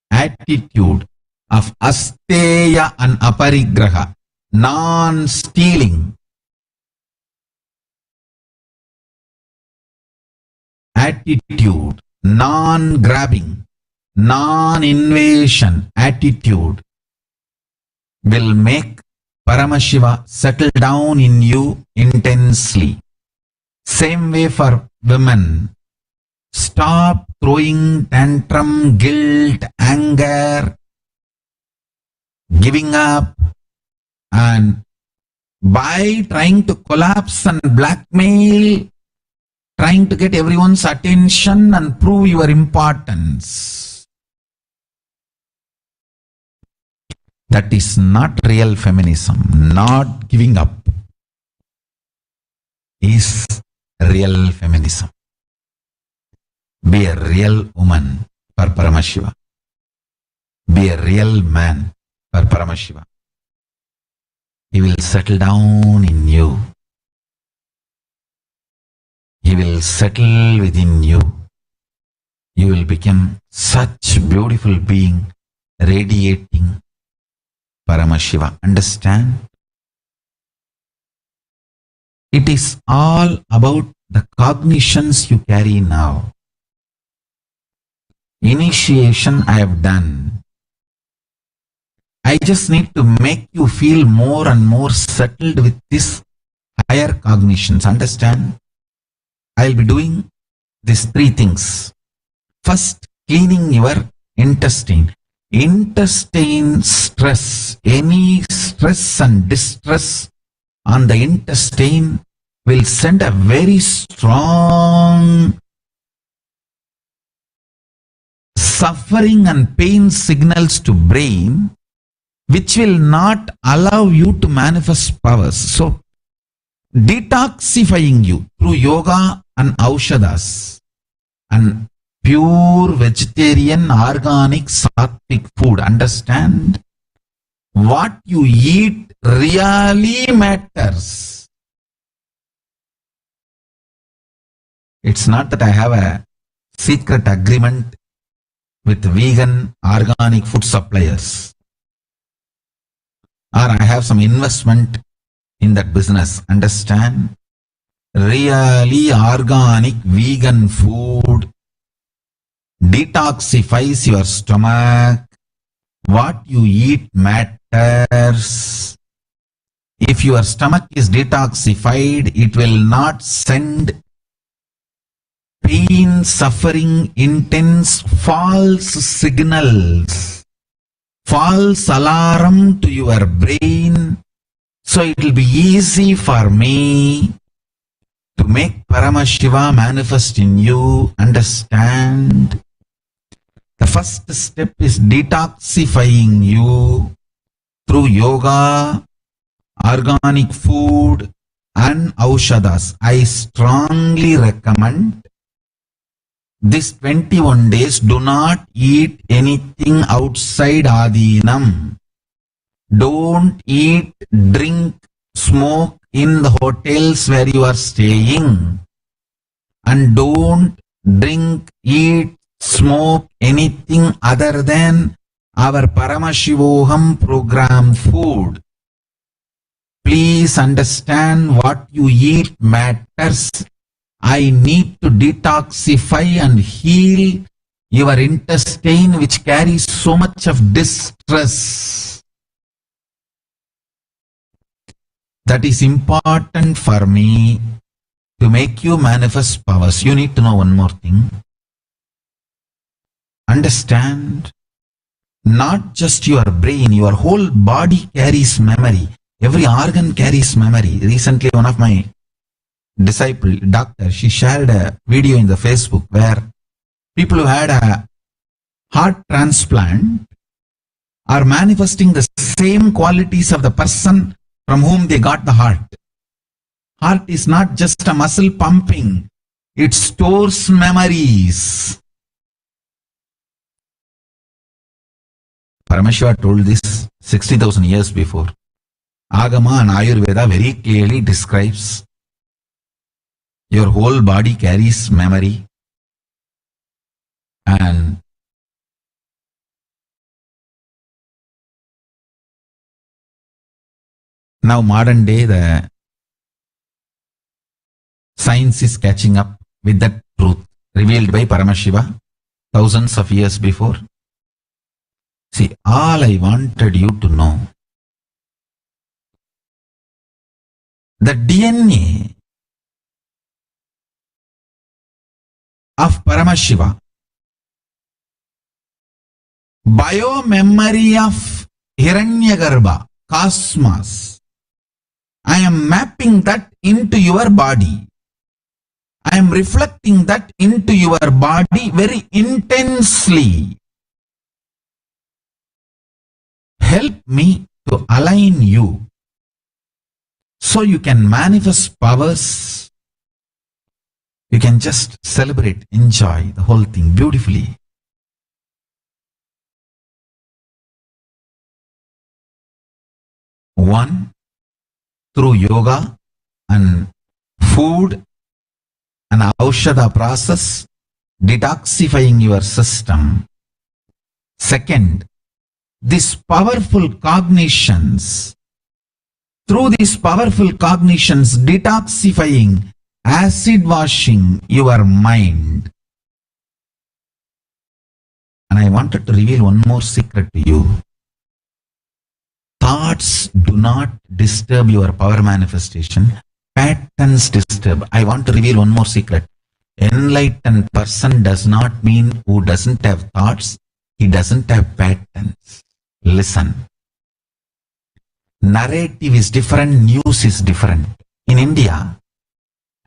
attitude of asteya and aparigraha, non-stealing attitude, non-grabbing, non-invasion attitude will make Paramashiva settle down in you intensely. Same way for women. Stop throwing tantrum, guilt, anger, giving up, and by trying to collapse and blackmail, trying to get everyone's attention and prove your importance. That is not real feminism. Not giving up is real feminism. Be a real woman for Paramashiva. Be a real man for Paramashiva. He will settle down in you. He will settle within you. You will become such beautiful being, radiating Paramashiva. Understand? It is all about the cognitions you carry now. Initiation I have done. I just need to make you feel more and more settled with this higher cognitions. Understand? I'll be doing these three things. First, cleaning your intestine. Intestine stress, any stress and distress on the intestine will send a very strong suffering and pain signals to brain, which will not allow you to manifest powers. So, detoxifying you through yoga and aushadas and pure vegetarian, organic, sattvic food. Understand? What you eat really matters. It's not that I have a secret agreement with vegan, organic food suppliers, or I have some investment in that business. Understand? Really organic vegan food detoxifies your stomach. What you eat matters. If your stomach is detoxified, it will not send pain, suffering, intense, false signals, false alarm to your brain. So it will be easy for me to make Paramashiva manifest in you. Understand? The first step is detoxifying you through yoga, organic food, and aushadas. I strongly recommend this 21 days, do not eat anything outside Adinam. Don't eat, drink, smoke in the hotels where you are staying. And don't drink, eat, smoke anything other than our Paramashivoham program food. Please understand, what you eat matters. I need to detoxify and heal your intestine, which carries so much of distress. That is important for me to make you manifest powers. You need to know one more thing. Understand, not just your brain, your whole body carries memory. Every organ carries memory. Recently, one of my disciple, doctor, she shared a video in the Facebook where people who had a heart transplant are manifesting the same qualities of the person from whom they got the heart. Heart is not just a muscle pumping. It stores memories. Paramashiva told this 60,000 years before. Agama and Ayurveda very clearly describes your whole body carries memory, and now modern day the science is catching up with that truth revealed by Paramashiva thousands of years before. See, all I wanted you to know, the DNA of Paramashiva, bio-memory of Hiranyagarbha, cosmos, I am mapping that into your body. I am reflecting that into your body very intensely. Help me to align you so you can manifest powers. You can just celebrate, enjoy the whole thing beautifully. One, through yoga and food and aushadha process, detoxifying your system. Second, these powerful cognitions, through these powerful cognitions, detoxifying, acid washing your mind. And I wanted to reveal one more secret to you. Thoughts do not disturb your power manifestation. patterns disturb. I want to reveal one more secret. Enlightened person does not mean who doesn't have thoughts, he doesn't have patterns. Listen. Narrative is different, news is different. In India,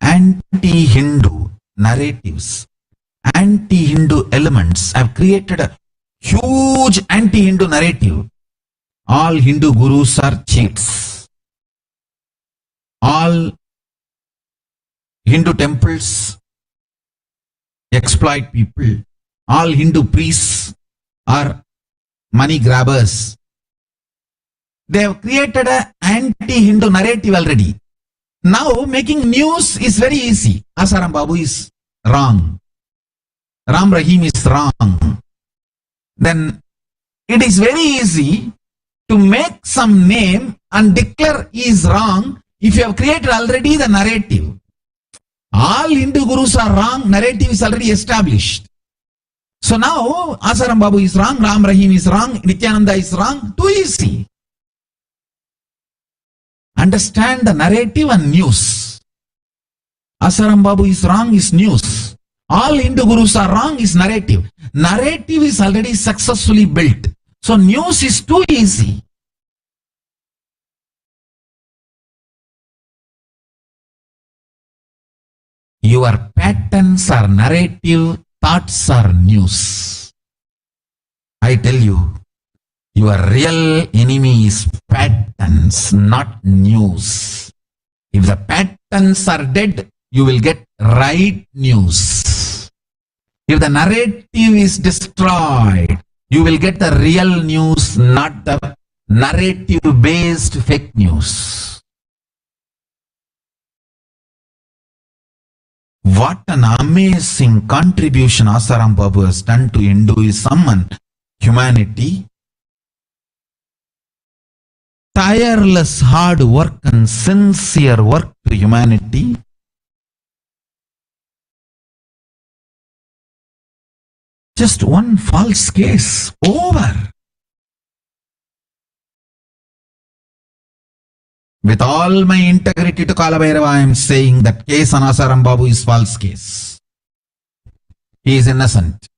anti-Hindu narratives, anti-Hindu elements have created a huge anti-Hindu narrative. All Hindu gurus are cheats. All Hindu temples exploit people. All Hindu priests are money grabbers. They have created an anti-Hindu narrative already. Now making news is very easy. Asaram Babu is wrong. Ram Rahim is wrong. Then it is very easy to make some name and declare he is wrong if you have created already the narrative. All Hindu gurus are wrong, narrative is already established. So now Asaram Babu is wrong, Ram Rahim is wrong, Nithyananda is wrong. Too easy. Understand the narrative and news. Asaram Babu is wrong is news. All Hindu gurus are wrong is narrative. Narrative is already successfully built. So news is too easy. Your patterns are narrative, thoughts are news. I tell you, your real enemy is patterns, not news. If the patterns are dead, you will get right news. If the narrative is destroyed, you will get the real news, not the narrative-based fake news. What an amazing contribution Asaram Babu has done to Hinduism and humanity. Tireless hard work and sincere work to humanity. Just one false case, over. With all my integrity to Kala Bhairava, I am saying that case on Asaram Babu is false case. He is innocent.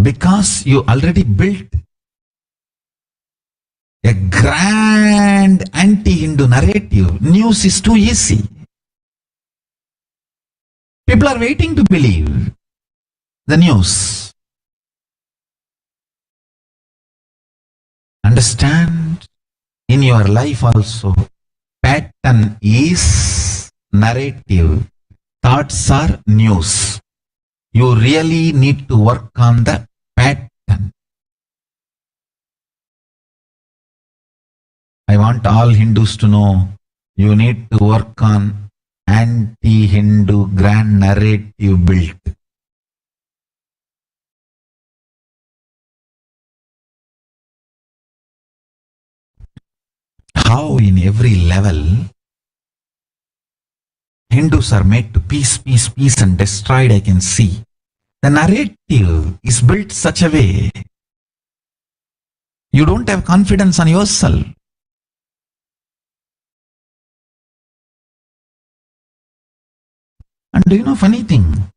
Because you already built a grand anti-Hindu narrative. News is too easy. People are waiting to believe the news. Understand, in your life also, pattern is narrative, thoughts are news. You really need to work on the pattern. I want all Hindus to know you need to work on anti-Hindu grand narrative built. How in every level Hindus are made to peace, peace, peace and destroyed, I can see. The narrative is built such a way you don't have confidence on yourself. And do you know funny thing?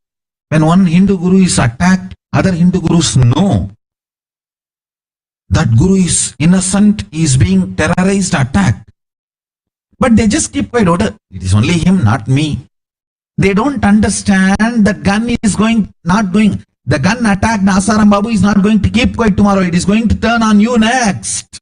When one Hindu guru is attacked, other Hindu gurus know that guru is innocent, is being terrorized, attacked. But they just keep quiet. It is only him, not me. They don't understand that gun is not going. The gun attacked Asaram Babu is not going to keep quiet tomorrow. It is going to turn on you next.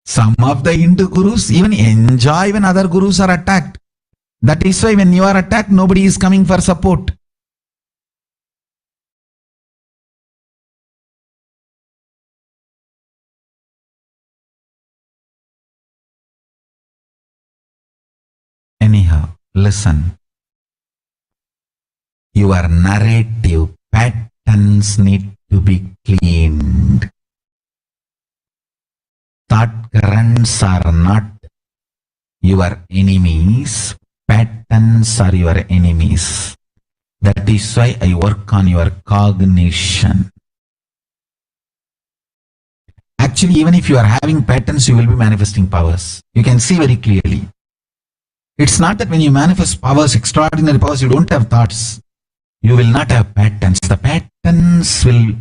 Some of the Hindu gurus even enjoy when other gurus are attacked. That is why when you are attacked, nobody is coming for support. Anyhow, listen. Your narrative patterns need to be cleaned. Thought currents are not your enemies. Patterns are your enemies. That is why I work on your cognition. Actually, even if you are having patterns, you will be manifesting powers. You can see very clearly. It's not that when you manifest powers, extraordinary powers, you don't have thoughts. You will not have patterns. The patterns will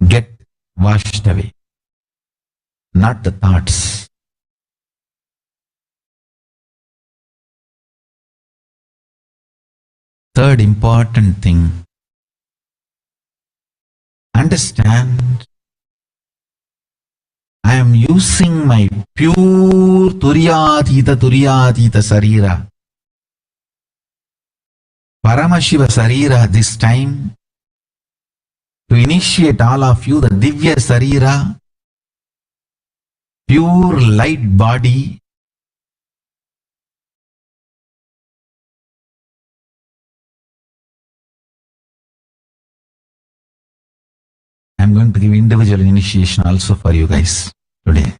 get washed away, not the thoughts. Third important thing, understand I am using my pure Turyatita Sarira, Paramashiva Sarira this time to initiate all of you the Divya Sarira, pure light body. I am going to give individual initiation also for you guys today.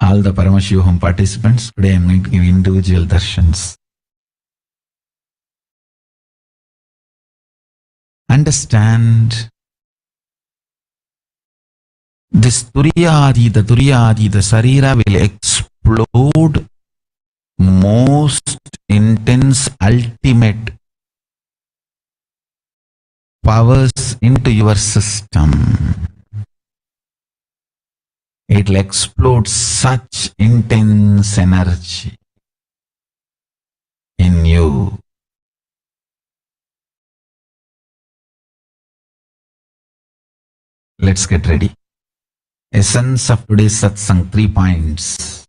All the Paramashivoham participants, today I am going to give individual darshans. Understand this Turyatita Sarira will explode most intense, ultimate powers into your system. It will explode such intense energy in you. Let's get ready. Essence of today's satsang, 3 points.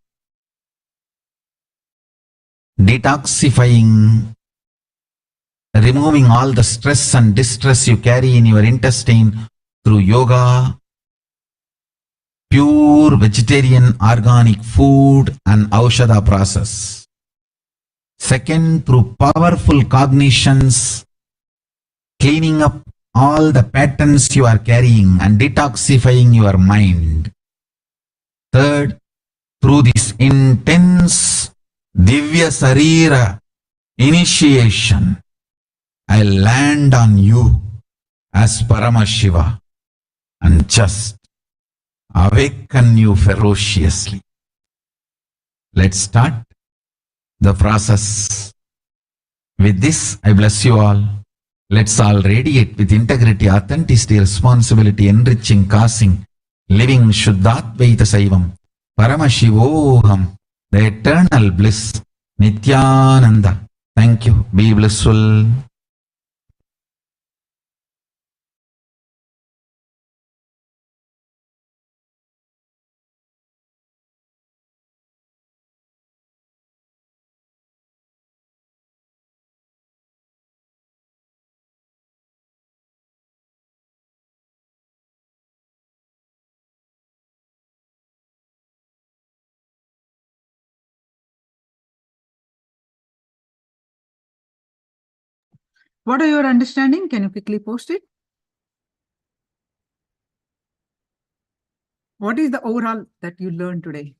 Detoxifying, removing all the stress and distress you carry in your intestine through yoga, pure vegetarian organic food and aushadha process. Second, through powerful cognitions, cleaning up all the patterns you are carrying and detoxifying your mind. Third, through this intense Divya Sarira initiation, I land on you as Paramashiva and just awaken you ferociously. Let's start the process. With this, I bless you all. Let's all radiate with integrity, authenticity, responsibility, enriching, causing, living Shuddhatvaita Saivam, Paramashivoham, the eternal bliss, Nithyananda. Thank you. Be blissful. What are your understanding? Can you quickly post it? What is the overall that you learned today?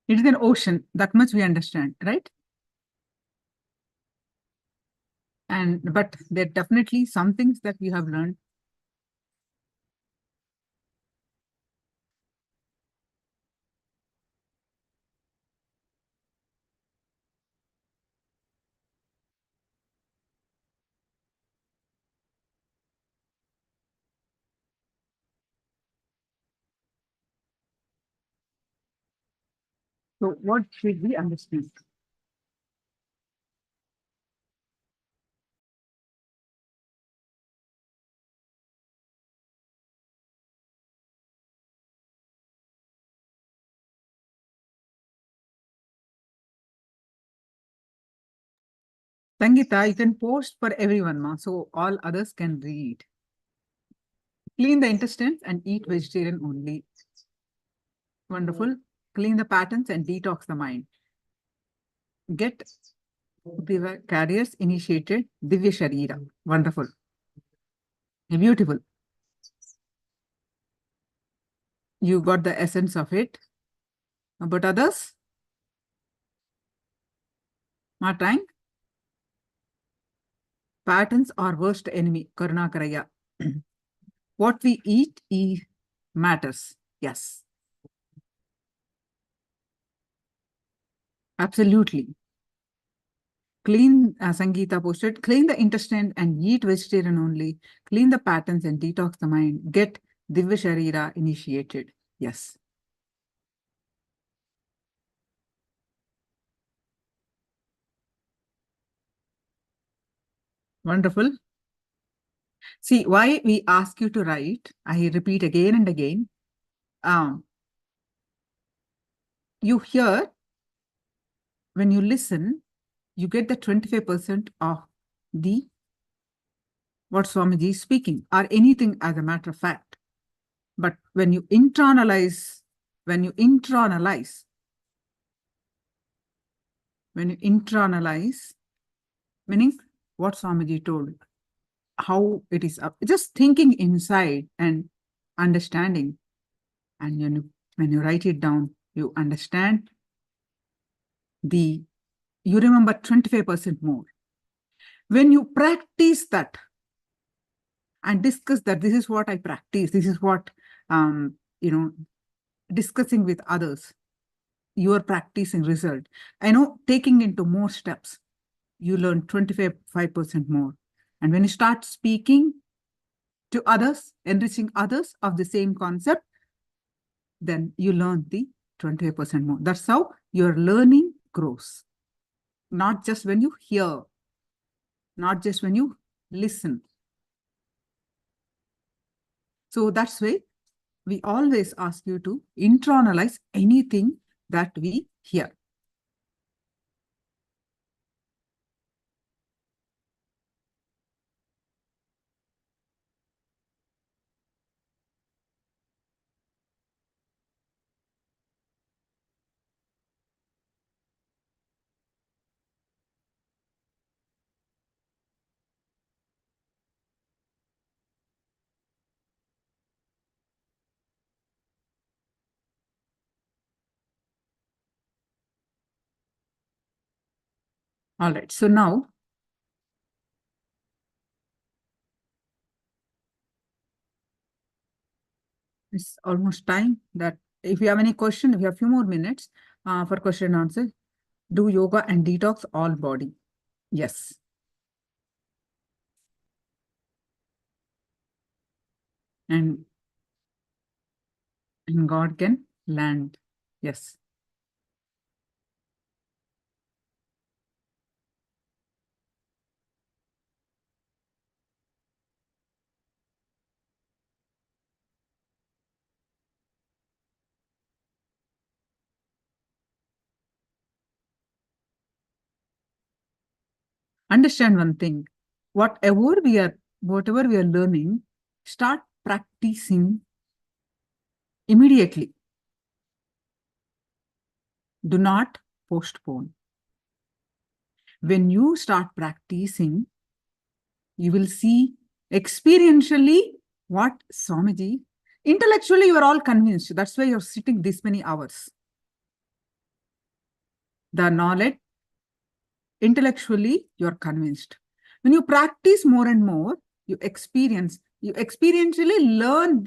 It is an ocean, that much we understand, right? But there are definitely some things that we have learned. So what should we understand? Sangeeta, you can post for everyone, ma, so all others can read. Clean the intestines and eat vegetarian only. Wonderful. Clean the patterns and detox the mind. Get Diva carriers initiated Divya Sharira. Wonderful. Beautiful. You got the essence of it. But others? Not trying? Patterns are worst enemy. Karunakaraya. What we eat matters. Yes. Absolutely. Clean, Sangeeta posted, clean the intestine and eat vegetarian only. Clean the patterns and detox the mind. Get Divya Sharira initiated. Yes. Wonderful. See, why we ask you to write, I repeat again and again. You hear, when you listen, you get the 25% of the what Swamiji is speaking, or anything as a matter of fact. But when you internalize, meaning what Swamiji told, how it is up, just thinking inside and understanding. And when you write it down, you understand you remember 25% more. When you practice that and discuss that, this is what I practice, this is what, discussing with others, your practicing result. I know, taking into more steps, you learn 25% more. And when you start speaking to others, enriching others of the same concept, then you learn the 25% more. That's how your learning grows. Not just when you hear, not just when you listen. So that's why we always ask you to internalize anything that we hear. All right, so now it's almost time that if you have any question, we have a few more minutes for question and answer. Do yoga and detox all body? Yes. And God can land. Yes. Understand one thing. Whatever we are learning, start practicing immediately. Do not postpone. When you start practicing, you will see experientially what Swamiji, intellectually you are all convinced. That's why you're sitting this many hours. The knowledge, intellectually you're convinced. When you practice more and more, you experientially learn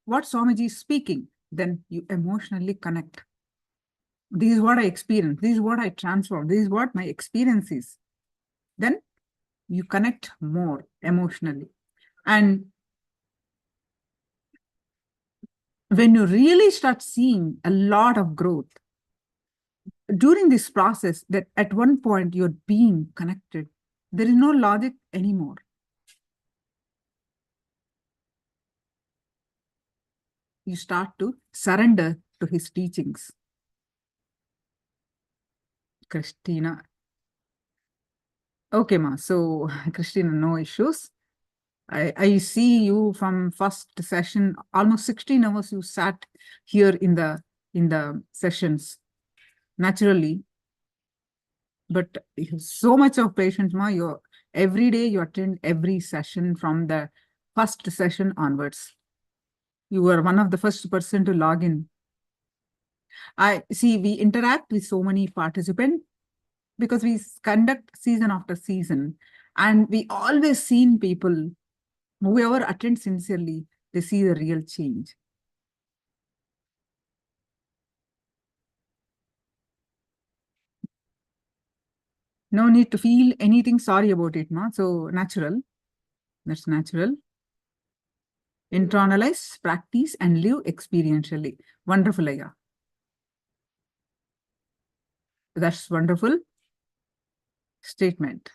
what Swamiji is speaking. Then you emotionally connect. This is what I experience. This is what I transform. This is what my experience is. Then you connect more emotionally. And when you really start seeing a lot of growth during this process, that at one point you're being connected, there is no logic anymore. You start to surrender to his teachings. Christina. Okay, ma. So, Christina, no issues. I see you from first session, almost 16 hours you sat here in the sessions. Naturally, But you have so much of patience, ma. Every day you attend every session from the first session onwards. You were one of the first person to log in. I see we interact with so many participants because we conduct season after season, and we always seen people, whoever attends sincerely, they see the real change. No need to feel anything sorry about it, ma. So natural. That's natural. Internalize, practice, and live experientially. Wonderful, Aya. That's wonderful statement.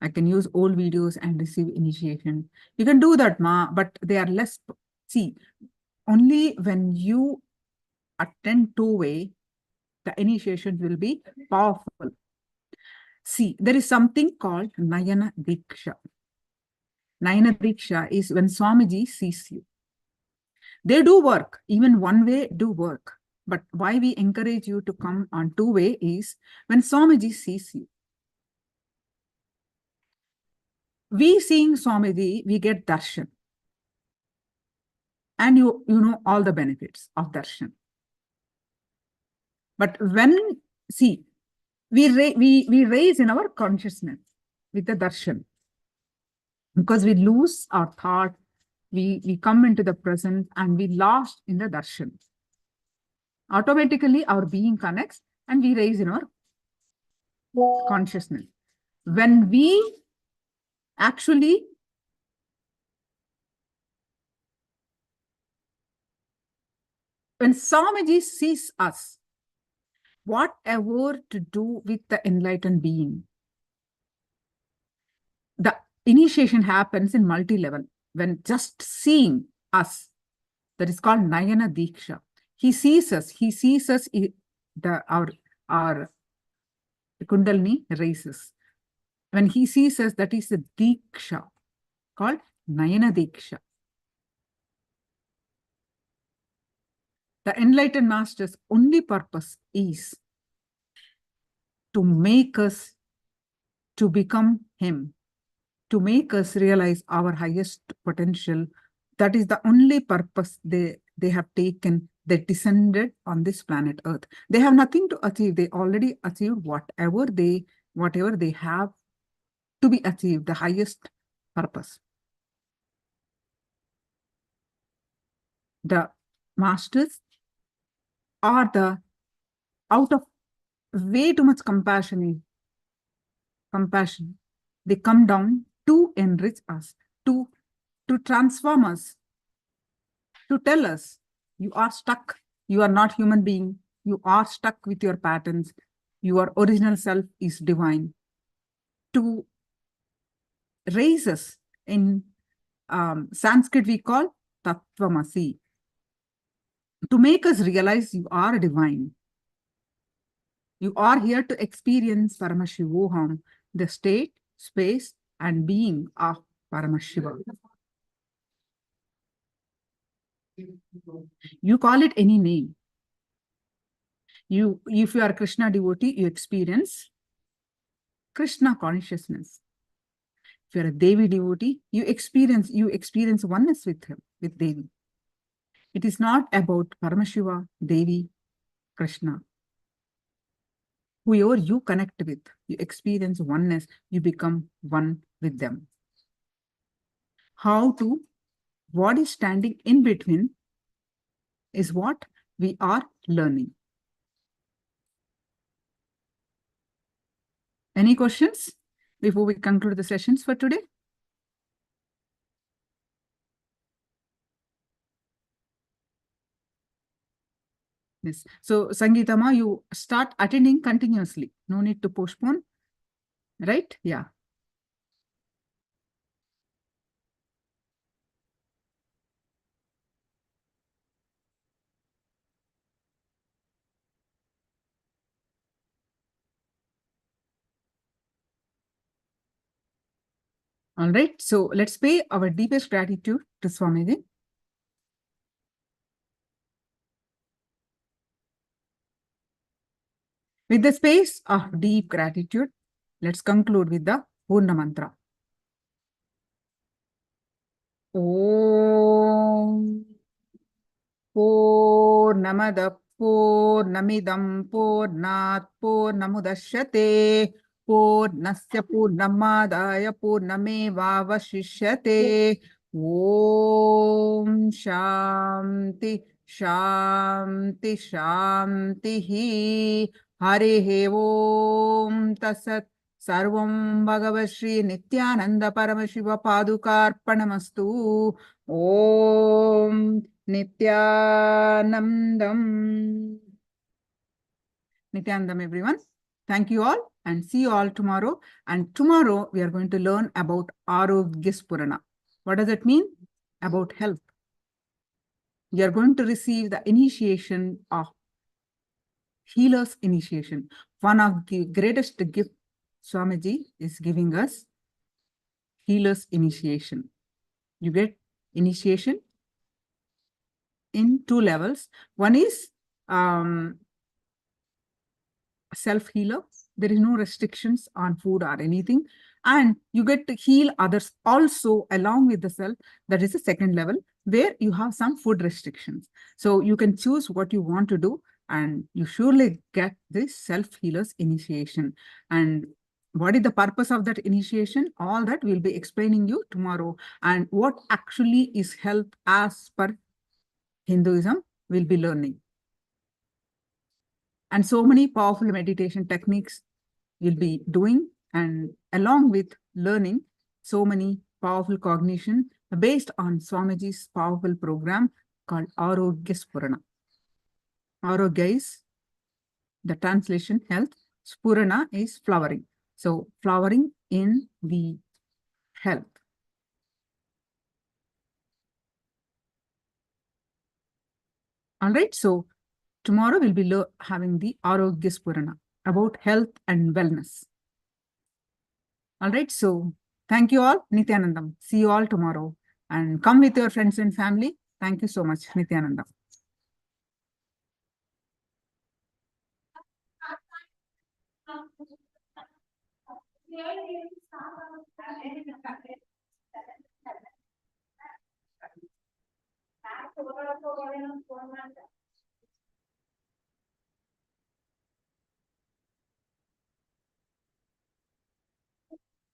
I can use old videos and receive initiation. You can do that, ma, but they are less. See, only when you attend two-way, the initiation will be powerful. See, there is something called Nayana Diksha. Nayana Diksha is when Swamiji sees you. They do work, even one way do work. But why we encourage you to come on two-way is when Swamiji sees you. We seeing Swamiji, we get darshan. And you know all the benefits of darshan. But when, see, we raise in our consciousness with the darshan. Because we lose our thought, we come into the present and we lost in the darshan. Automatically our being connects and we raise in our consciousness. When we actually when Swamiji sees us, whatever to do with the enlightened being, the initiation happens in multi-level. When just seeing us, that is called Nayana Diksha. He sees us, our Kundalini raises. When he sees us, that is the Diksha, called Nayana Diksha. The enlightened master's only purpose is to make us to become him, to make us realize our highest potential. That is the only purpose they have taken. They descended on this planet Earth. They have nothing to achieve. They already achieved whatever they have to be achieved, the highest purpose. The masters are the out of way too much compassion. They come down to enrich us, to transform us, to tell us, you are stuck, you are not human being, you are stuck with your patterns, your original self is divine. To raise us in Sanskrit we call Tattvamasi, to make us realize you are divine. You are here to experience Paramashivoham, the state, space, and being of Paramashiva. You call it any name. If you are a Krishna devotee, you experience Krishna consciousness. If you're a Devi devotee, you experience oneness with him, with Devi. It is not about Paramashiva, Devi, Krishna. Whoever you connect with, you experience oneness, you become one with them. What is standing in between is what we are learning. Any questions before we conclude the sessions for today? Yes. So, Sangeetama, you start attending continuously. No need to postpone. Right? Yeah. All right. So, let's pay our deepest gratitude to Swamiji. With the space of deep gratitude, let's conclude with the Purna Mantra. Om Purnamada Purnamidam Purnat Purnamudashyate Purnasya Purnamadaya Purnamevavashishyate. Om Shanti Shanti Shanti. Hare Om Tasat. Sarvam Bhagavad Shri Nithyananda Paramashiva Padukarpanamastu. Om Nithyanandam. Nithyanandam, everyone. Thank you all and see you all tomorrow. And tomorrow we are going to learn about Arogyaspurana. What does it mean? About health. You are going to receive the initiation of healer's initiation. One of the greatest gifts Swamiji is giving us, healer's initiation. You get initiation in 2 levels. One is self-healer. There is no restrictions on food or anything. And you get to heal others also along with the self. That is the second level where you have some food restrictions. So you can choose what you want to do and you surely get this self-healer's initiation. And what is the purpose of that initiation? All that we'll be explaining you tomorrow. And what actually is health as per Hinduism, we'll be learning. And so many powerful meditation techniques you'll be doing, and along with learning so many powerful cognition based on Swamiji's powerful program called Arogyaspurana. Arogya is the translation health. Spurana is flowering. So flowering in the health. All right. So tomorrow we'll be having the Arogyaspurana about health and wellness. All right. So thank you all. Nithyanandam. See you all tomorrow. And come with your friends and family. Thank you so much. Nithyanandam.